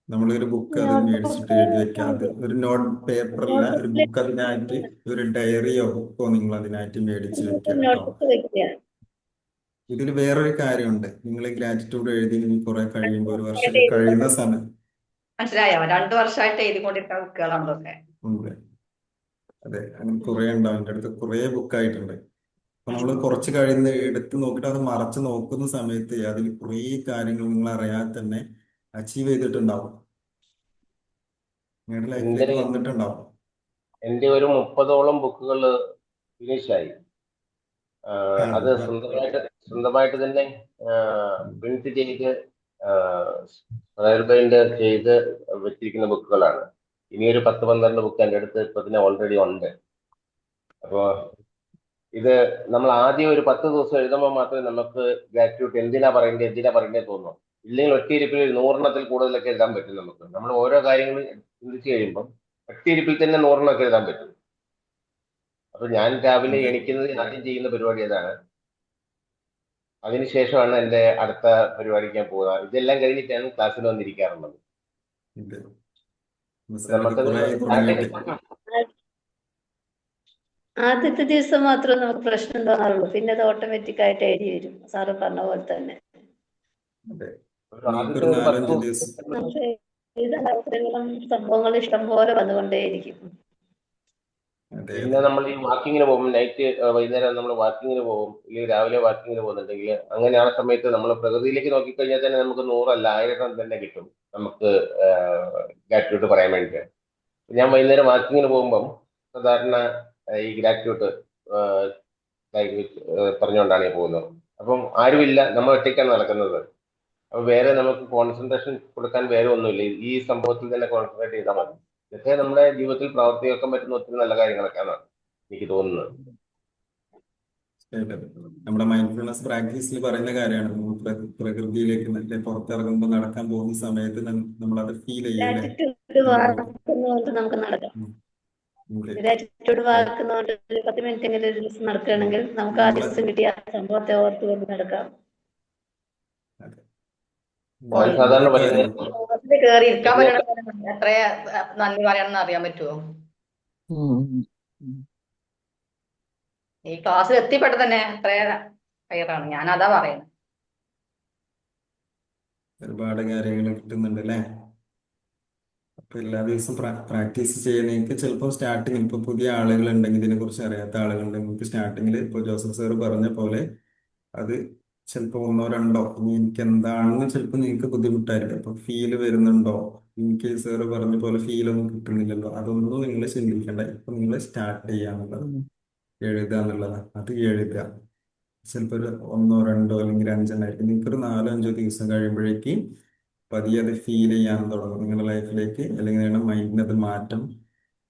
നമ്മളൊരു ബുക്ക് അത് മേടിച്ചിട്ട് എഴുതി വെക്കാം. അത് ഒരു നോട്ട് പേപ്പറല്ല, ഒരു നോട്ട്ബുക്കിൽ ബുക്ക് അതിനായിട്ട്, ഒരു ഡയറിയോ ബുക്കോ നിങ്ങൾ അതിനായിട്ട് മേടിച്ച് വെക്കുക കേട്ടോ. നോട്ട്ബുക്ക് വെക്കുക. ഇതിൽ വേറൊരു കാര്യമുണ്ട്. നിങ്ങൾ ഗ്രാറ്റിറ്റ്യൂഡ് എഴുതി കുറെ കഴിയുമ്പോൾ, ഒരു വർഷം എഴുതി കഴിയുന്ന സമയം മനസ്സിലായോ? 2 വർഷമായിട്ട് എഴുതിക്കൊണ്ടിരിക്കുന്ന ബുക്കുകളാണ് ഇതൊക്കെ. ഉണ്ട്. അതെ, അങ്ങനെ കുറെ ഉണ്ടാവും. എൻ്റെ അടുത്ത് കുറെ ബുക്കായിട്ടുണ്ട്. അപ്പൊ നമ്മൾ കുറച്ച് കഴിയുന്ന എടുത്ത് നോക്കിയിട്ട് അത് മറച്ച് നോക്കുന്ന സമയത്ത് അതിൽ കുറേ കാര്യങ്ങൾ നിങ്ങൾ അറിയാതെ തന്നെ അച്ചീവ് ചെയ്തിട്ടുണ്ടാവും, നിങ്ങളുടെ എൻ്റെ ലൈഫിലേക്ക് വന്നിട്ടുണ്ടാവും. എൻ്റെ ഒരു 30ഓളം ബുക്കുകൾ ഫിനിഷായി. അത് അപ്പൊ സ്വന്തമായിട്ട് തന്നെ പ്രിന്റ് ചെയ്ത് സ്ക്വയർ ബൈൻഡ് ചെയ്ത് വെച്ചിരിക്കുന്ന ബുക്കുകളാണ്. ഇനി ഒരു 10-12 ബുക്ക് എൻ്റെ അടുത്ത് ഇപ്പൊ തന്നെ ഓൾറെഡി ഉണ്ട്. അപ്പോൾ ഇത് നമ്മൾ ആദ്യം ഒരു 10 ദിവസം എഴുതുമ്പോൾ മാത്രമേ നമുക്ക് ഗ്രാറ്റിറ്റ്യൂഡ് എന്തിനാ പറയേണ്ടത് തോന്നുന്നു. ഇല്ലെങ്കിൽ ഒറ്റയിരിപ്പിൽ 100 കൂടുതലൊക്കെ എഴുതാൻ പറ്റും നമുക്ക്. നമ്മൾ ഓരോ കാര്യങ്ങളും ചിന്തിച്ച് കഴിയുമ്പോൾ ഒറ്റയിരിപ്പിൽ തന്നെ 100 എഴുതാൻ പറ്റും. അപ്പൊ ഞാൻ രാവിലെ അതെ, എണീക്കുന്നത് ആദ്യം ചെയ്യുന്ന പരിപാടി അതാണ്. അതിനുശേഷമാണ് എൻ്റെ അടുത്ത പരിപാടിക്ക് ഞാൻ പോകുന്നത്. ഇതെല്ലാം കഴിഞ്ഞിട്ടാണ് ക്ലാസ്സിൽ വന്നിരിക്കാറുള്ളത്. ഇത് സാർ ഇത് നമുക്കത് കുറെ തുടങ്ങിയിട്ട് ആദ്യത്തെ ദിവസം മാത്രമേ നമുക്ക് പ്രശ്നം തോന്നാറുള്ളൂ, പിന്നെ അത് ഓട്ടോമാറ്റിക് ആയിട്ട് എഴുതി വരും, സാറ് പറഞ്ഞ പോലെ തന്നെ. അതെ, ആദ്യത്തെ ഒരു ഒരു 10 4-5 ദിവസം നമുക്ക് എഴുതാൻ അവസരങ്ങളും സംഭവങ്ങളും ഇഷ്ടം പോലെ വന്നുകൊണ്ടേയിരിക്കും. അതെ പിന്നെ അതെ നമ്മൾ ഈ വാക്കിങ്ങിന് പോകും, വൈകുന്നേരം നമ്മൾ വാക്കിങ്ങിന് പോകും, അല്ലെങ്കിൽ രാവിലെ വാക്കിങ്ങിന് പോകുന്നുണ്ടെങ്കിൽ അങ്ങനെ ആ സമയത്ത് നമ്മൾ പ്രകൃതിയിലേക്ക് നോക്കിക്കഴിഞ്ഞാൽ തന്നെ നമുക്ക് 100 അല്ല 1000 തന്നെ കിട്ടും നമുക്ക് ഗ്രാറ്റിറ്റ്യൂഡ് പറയാൻ വേണ്ടിയിട്ട്. ഞാൻ വൈകുന്നേരം വാക്കിങ്ങിന് പോകുമ്പം സാധാരണ ഈ ഗ്രാറ്റിറ്റ്യൂഡ് പറഞ്ഞുകൊണ്ടാണ് ഈ പോകുന്നത്. അപ്പം ആരുമില്ല, നമ്മൾ ഒറ്റയ്ക്കാണ് നടക്കുന്നത്. അപ്പൊ വേറെ നമുക്ക് കോൺസെൻട്രേഷൻ കൊടുക്കാൻ വേറെ ഒന്നുമില്ല. ഈ സംഭവത്തിൽ തന്നെ കോൺസെൻട്രേറ്റ് ചെയ്താൽ മതി. ഇതൊക്കെ നമ്മുടെ ജീവിതത്തിൽ പ്രവർത്തിയാക്കാൻ പറ്റുന്ന ഒത്തിരി നല്ല കാര്യങ്ങളൊക്കെയാണ് എനിക്ക് തോന്നുന്നത്. കേട്ടത്. നമ്മുടെ മൈൻഡ്ഫുൾനെസ് പ്രാക്ടീസിൽ പറയുന്ന കാര്യമാണ്. നമ്മൾ പ്രകൃതിയിലേക്ക് നല്ല പുറത്തിറങ്ങുമ്പോൾ, നടക്കാൻ പോകുന്ന സമയത്ത് നമ്മളത് ഫീൽ ചെയ്യും അല്ലേ. ഗ്രാറ്റിറ്റ്യൂഡ് നമ്മുടെ വാക്കുന്നതുകൊണ്ട് നമുക്ക് നടക്കാം. ഉം, അതെ. ഗ്രാറ്റിറ്റ്യൂഡ് വാക്കുന്നതുകൊണ്ട് ഒരു 10 മിനിറ്റ് എങ്കിലും ഒരു ദിവസം നടക്കുകയാണെങ്കിൽ നമുക്ക് ആ നമ്മളെ ദിവസം കിട്ടിയ ആ സംഭവത്തെ ഓർത്തുകൊണ്ട് നടക്കാം. അതെ, ഞാൻ ഓ, സാധാരണ ഓരോ വൈകുന്നേരം കാര്യം ക്ലാസ്സിൽ കയറി ഇരിക്കാൻ വൈകുന്നേരം പറ്റണ എത്ര നന്ദി പറയണമെന്ന് അറിയാൻ പറ്റുമോ? ഈ ക്ലാസ്സിൽ എത്തിപ്പെട്ട തന്നെ എത്ര ഹയറാണ്. ഞാൻ അതാ പറയുന്നത്. ഒരുപാട് കാര്യങ്ങൾ കിട്ടുന്നുണ്ട് അല്ലേ. അപ്പൊ എല്ലാ ദിവസവും പ്രാക്ടീസ് ചെയ്യുന്നതിന് ചിലപ്പോൾ സ്റ്റാർട്ടിങ്ങിൽ ഇപ്പൊ പുതിയ ആളുകൾ ഉണ്ടെങ്കിൽ, ഇതിനെ കുറിച്ച് അറിയാത്ത ആളുകളുണ്ടെങ്കിൽ, നിങ്ങൾക്ക് സ്റ്റാർട്ടിങ്ങിൽ ഇപ്പോൾ ജോസഫ് സാർ പറഞ്ഞ പോലെ അത് ചിലപ്പോൾ 1-2 ഇനി എനിക്ക് എന്താണെന്ന് ചിലപ്പോൾ നിങ്ങൾക്ക് ബുദ്ധിമുട്ടായിരിക്കും. അപ്പൊ ഫീല് വരുന്നുണ്ടോ, എനിക്ക് സാറ് പറഞ്ഞ പോലെ ഫീലൊന്നും കിട്ടുന്നില്ലല്ലോ, അതൊന്നും നിങ്ങൾ ചിന്തിക്കേണ്ട. ഇപ്പൊ നിങ്ങൾ സ്റ്റാർട്ട് ചെയ്യാന്നുള്ളത്, എഴുതുക എന്നുള്ളതാണ്. അത് എഴുതുക. ചിലപ്പോൾ ഒരു 1-2 അല്ലെങ്കിൽ 5 ആയിരിക്കും. നിങ്ങൾക്ക് ഒരു 4-5 ദിവസം കഴിയുമ്പോഴേക്ക് പതിയെ അത് ഫീൽ ചെയ്യാൻ തുടങ്ങും നിങ്ങളുടെ ലൈഫിലേക്ക്, അല്ലെങ്കിൽ നിങ്ങളുടെ മൈൻഡിന് അത് മാറ്റം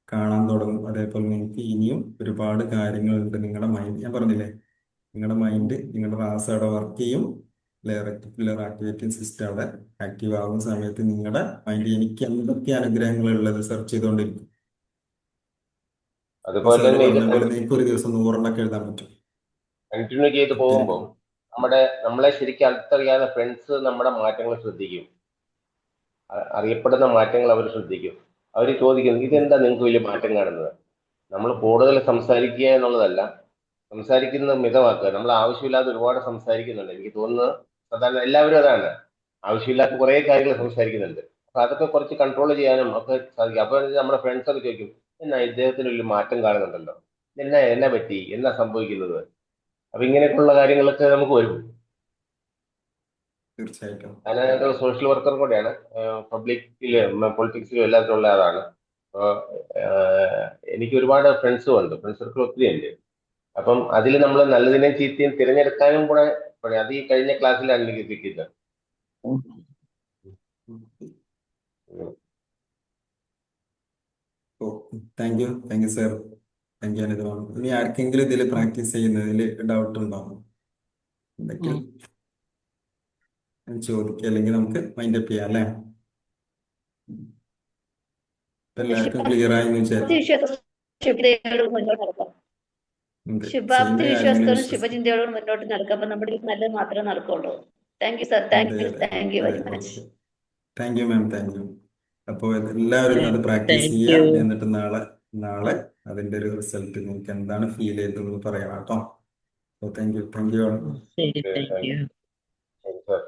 കാണാൻ തുടങ്ങും. അതേപോലെ നിങ്ങൾക്ക് ഇനിയും ഒരുപാട് കാര്യങ്ങളുണ്ട്. നിങ്ങളുടെ മൈൻഡ്, ഞാൻ പറഞ്ഞില്ലേ, നിങ്ങളുടെ മൈൻഡ്, നിങ്ങളുടെ റാസ് അവിടെ വർക്ക് ചെയ്യും. റെക്ടിക്കുലർ ആക്ടിവേറ്റിംഗ് സിസ്റ്റം അവിടെ ആക്റ്റീവ് ആകുന്ന സമയത്ത് നിങ്ങളുടെ മൈൻഡ് എനിക്ക് എന്തൊക്കെ അനുഗ്രഹങ്ങൾ ഉള്ളത് സെർച്ച് ചെയ്തുകൊണ്ടിരിക്കും. അപ്പൊ അതുപോലെ സാറ് തന്നെ ഇത് പറഞ്ഞ പോലെ നിങ്ങൾക്ക് ഒരു ദിവസം 100 എഴുതാൻ പറ്റും. കണ്ടിന്യൂ ചെയ്ത് ഒത്തിരി. പോകുമ്പോൾ നമ്മളെ ശരിക്കും അടുത്തറിയാവുന്ന ഫ്രണ്ട്സ് നമ്മുടെ മാറ്റങ്ങൾ ശ്രദ്ധിക്കും. അറിയപ്പെടുന്ന മാറ്റങ്ങൾ അവർ ശ്രദ്ധിക്കും. അവർ ചോദിക്കുന്നു, ഇതെന്താ നിങ്ങൾക്ക് വലിയ മാറ്റം കാണുന്നത്? നമ്മൾ കൂടുതൽ സംസാരിക്കുക എന്നുള്ളതല്ല, സംസാരിക്കുന്നത് മിതമാക്കുക. നമ്മൾ ആവശ്യമില്ലാതെ ഒരുപാട് സംസാരിക്കുന്നുണ്ട്. എനിക്ക് തോന്നുന്നത് സാധാരണ എല്ലാവരും അതാണ്, ആവശ്യമില്ലാത്ത കുറേ കാര്യങ്ങൾ സംസാരിക്കുന്നുണ്ട്. അപ്പൊ അതൊക്കെ കുറച്ച് കൺട്രോൾ ചെയ്യാനും ഒക്കെ സാധിക്കും. അപ്പൊ നമ്മുടെ ഫ്രണ്ട്സ് ഒക്കെ ചോദിക്കും, എന്നാ ഇദ്ദേഹത്തിന് വലിയ മാറ്റം കാണുന്നുണ്ടല്ലോ, എന്നാ പറ്റി, എന്നാ സംഭവിക്കുന്നത്? അപ്പൊ ഇങ്ങനെയൊക്കെയുള്ള കാര്യങ്ങളൊക്കെ നമുക്ക് വരും. തീർച്ചയായിട്ടും. ഞാനൊരു സോഷ്യൽ വർക്കർ കൂടെയാണ്. പബ്ലിക്കിലും പൊളിറ്റിക്സിലും എല്ലാത്തിലും ഉള്ള ആളാണ്. അപ്പോൾ എനിക്ക് ഒരുപാട് ഫ്രണ്ട്സും ഉണ്ട്, ഫ്രണ്ട്സ് സർക്കിൾ ഒത്തിരി ഉണ്ട്. അപ്പം അതിൽ നമ്മൾ നല്ലതിനെയും ചീത്തയും തിരഞ്ഞെടുക്കാനും കൂടെ അത് ഈ കഴിഞ്ഞ ക്ലാസ്സിലാണ് എനിക്ക് കിട്ടിയത്. Oh, thank you sir, thank you Anitha. ഇനി ആർക്കെങ്കിലും ഇതിൽ പ്രാക്ടീസ് ചെയ്യുന്നതിൽ ഡൗട്ട് ഉണ്ടാവും ഉണ്ടെങ്കിൽ ചോദിക്കുക, അല്ലെങ്കിൽ നമുക്ക് മൈൻഡ് അപ്പ് ചെയ്യാം അല്ലേ. ഇപ്പൊ എല്ലാവർക്കും ക്ലിയർ ആയി എന്ന് വിചാരിക്കും. ശുഭചിന്തയോടും മുന്നോട്ട് നടക്കാം. ശുഭാപ്തി ചെയ്യുന്ന കാര്യങ്ങളിൽ വിശ്വാസത്തോടും വിശ്വസിക്കും. ശുഭചിന്തയോടും മുന്നോട്ട് നടക്കാം. അപ്പൊ നമ്മുടെ നല്ലത് മാത്രമേ നടക്കുള്ളൂ. താങ്ക് യു സർ, താങ്ക് അതെ യു അതെ താങ്ക് യു അതെ very much. Okay. Thank you ma'am, thank you. അപ്പോൾ എല്ലാവരും അത് പ്രാക്ടീസ് താങ്ക് ചെയ്യുക. യു. എന്നിട്ട് നാളെ അതിന്റെ ഒരു റിസൾട്ട് നിങ്ങൾക്ക് എന്താണ് ഫീൽ ചെയ്തതെന്ന് പറയണം കേട്ടോ. Thank you, thank you. ശരി, താങ്ക് യു. ശരി സാർ.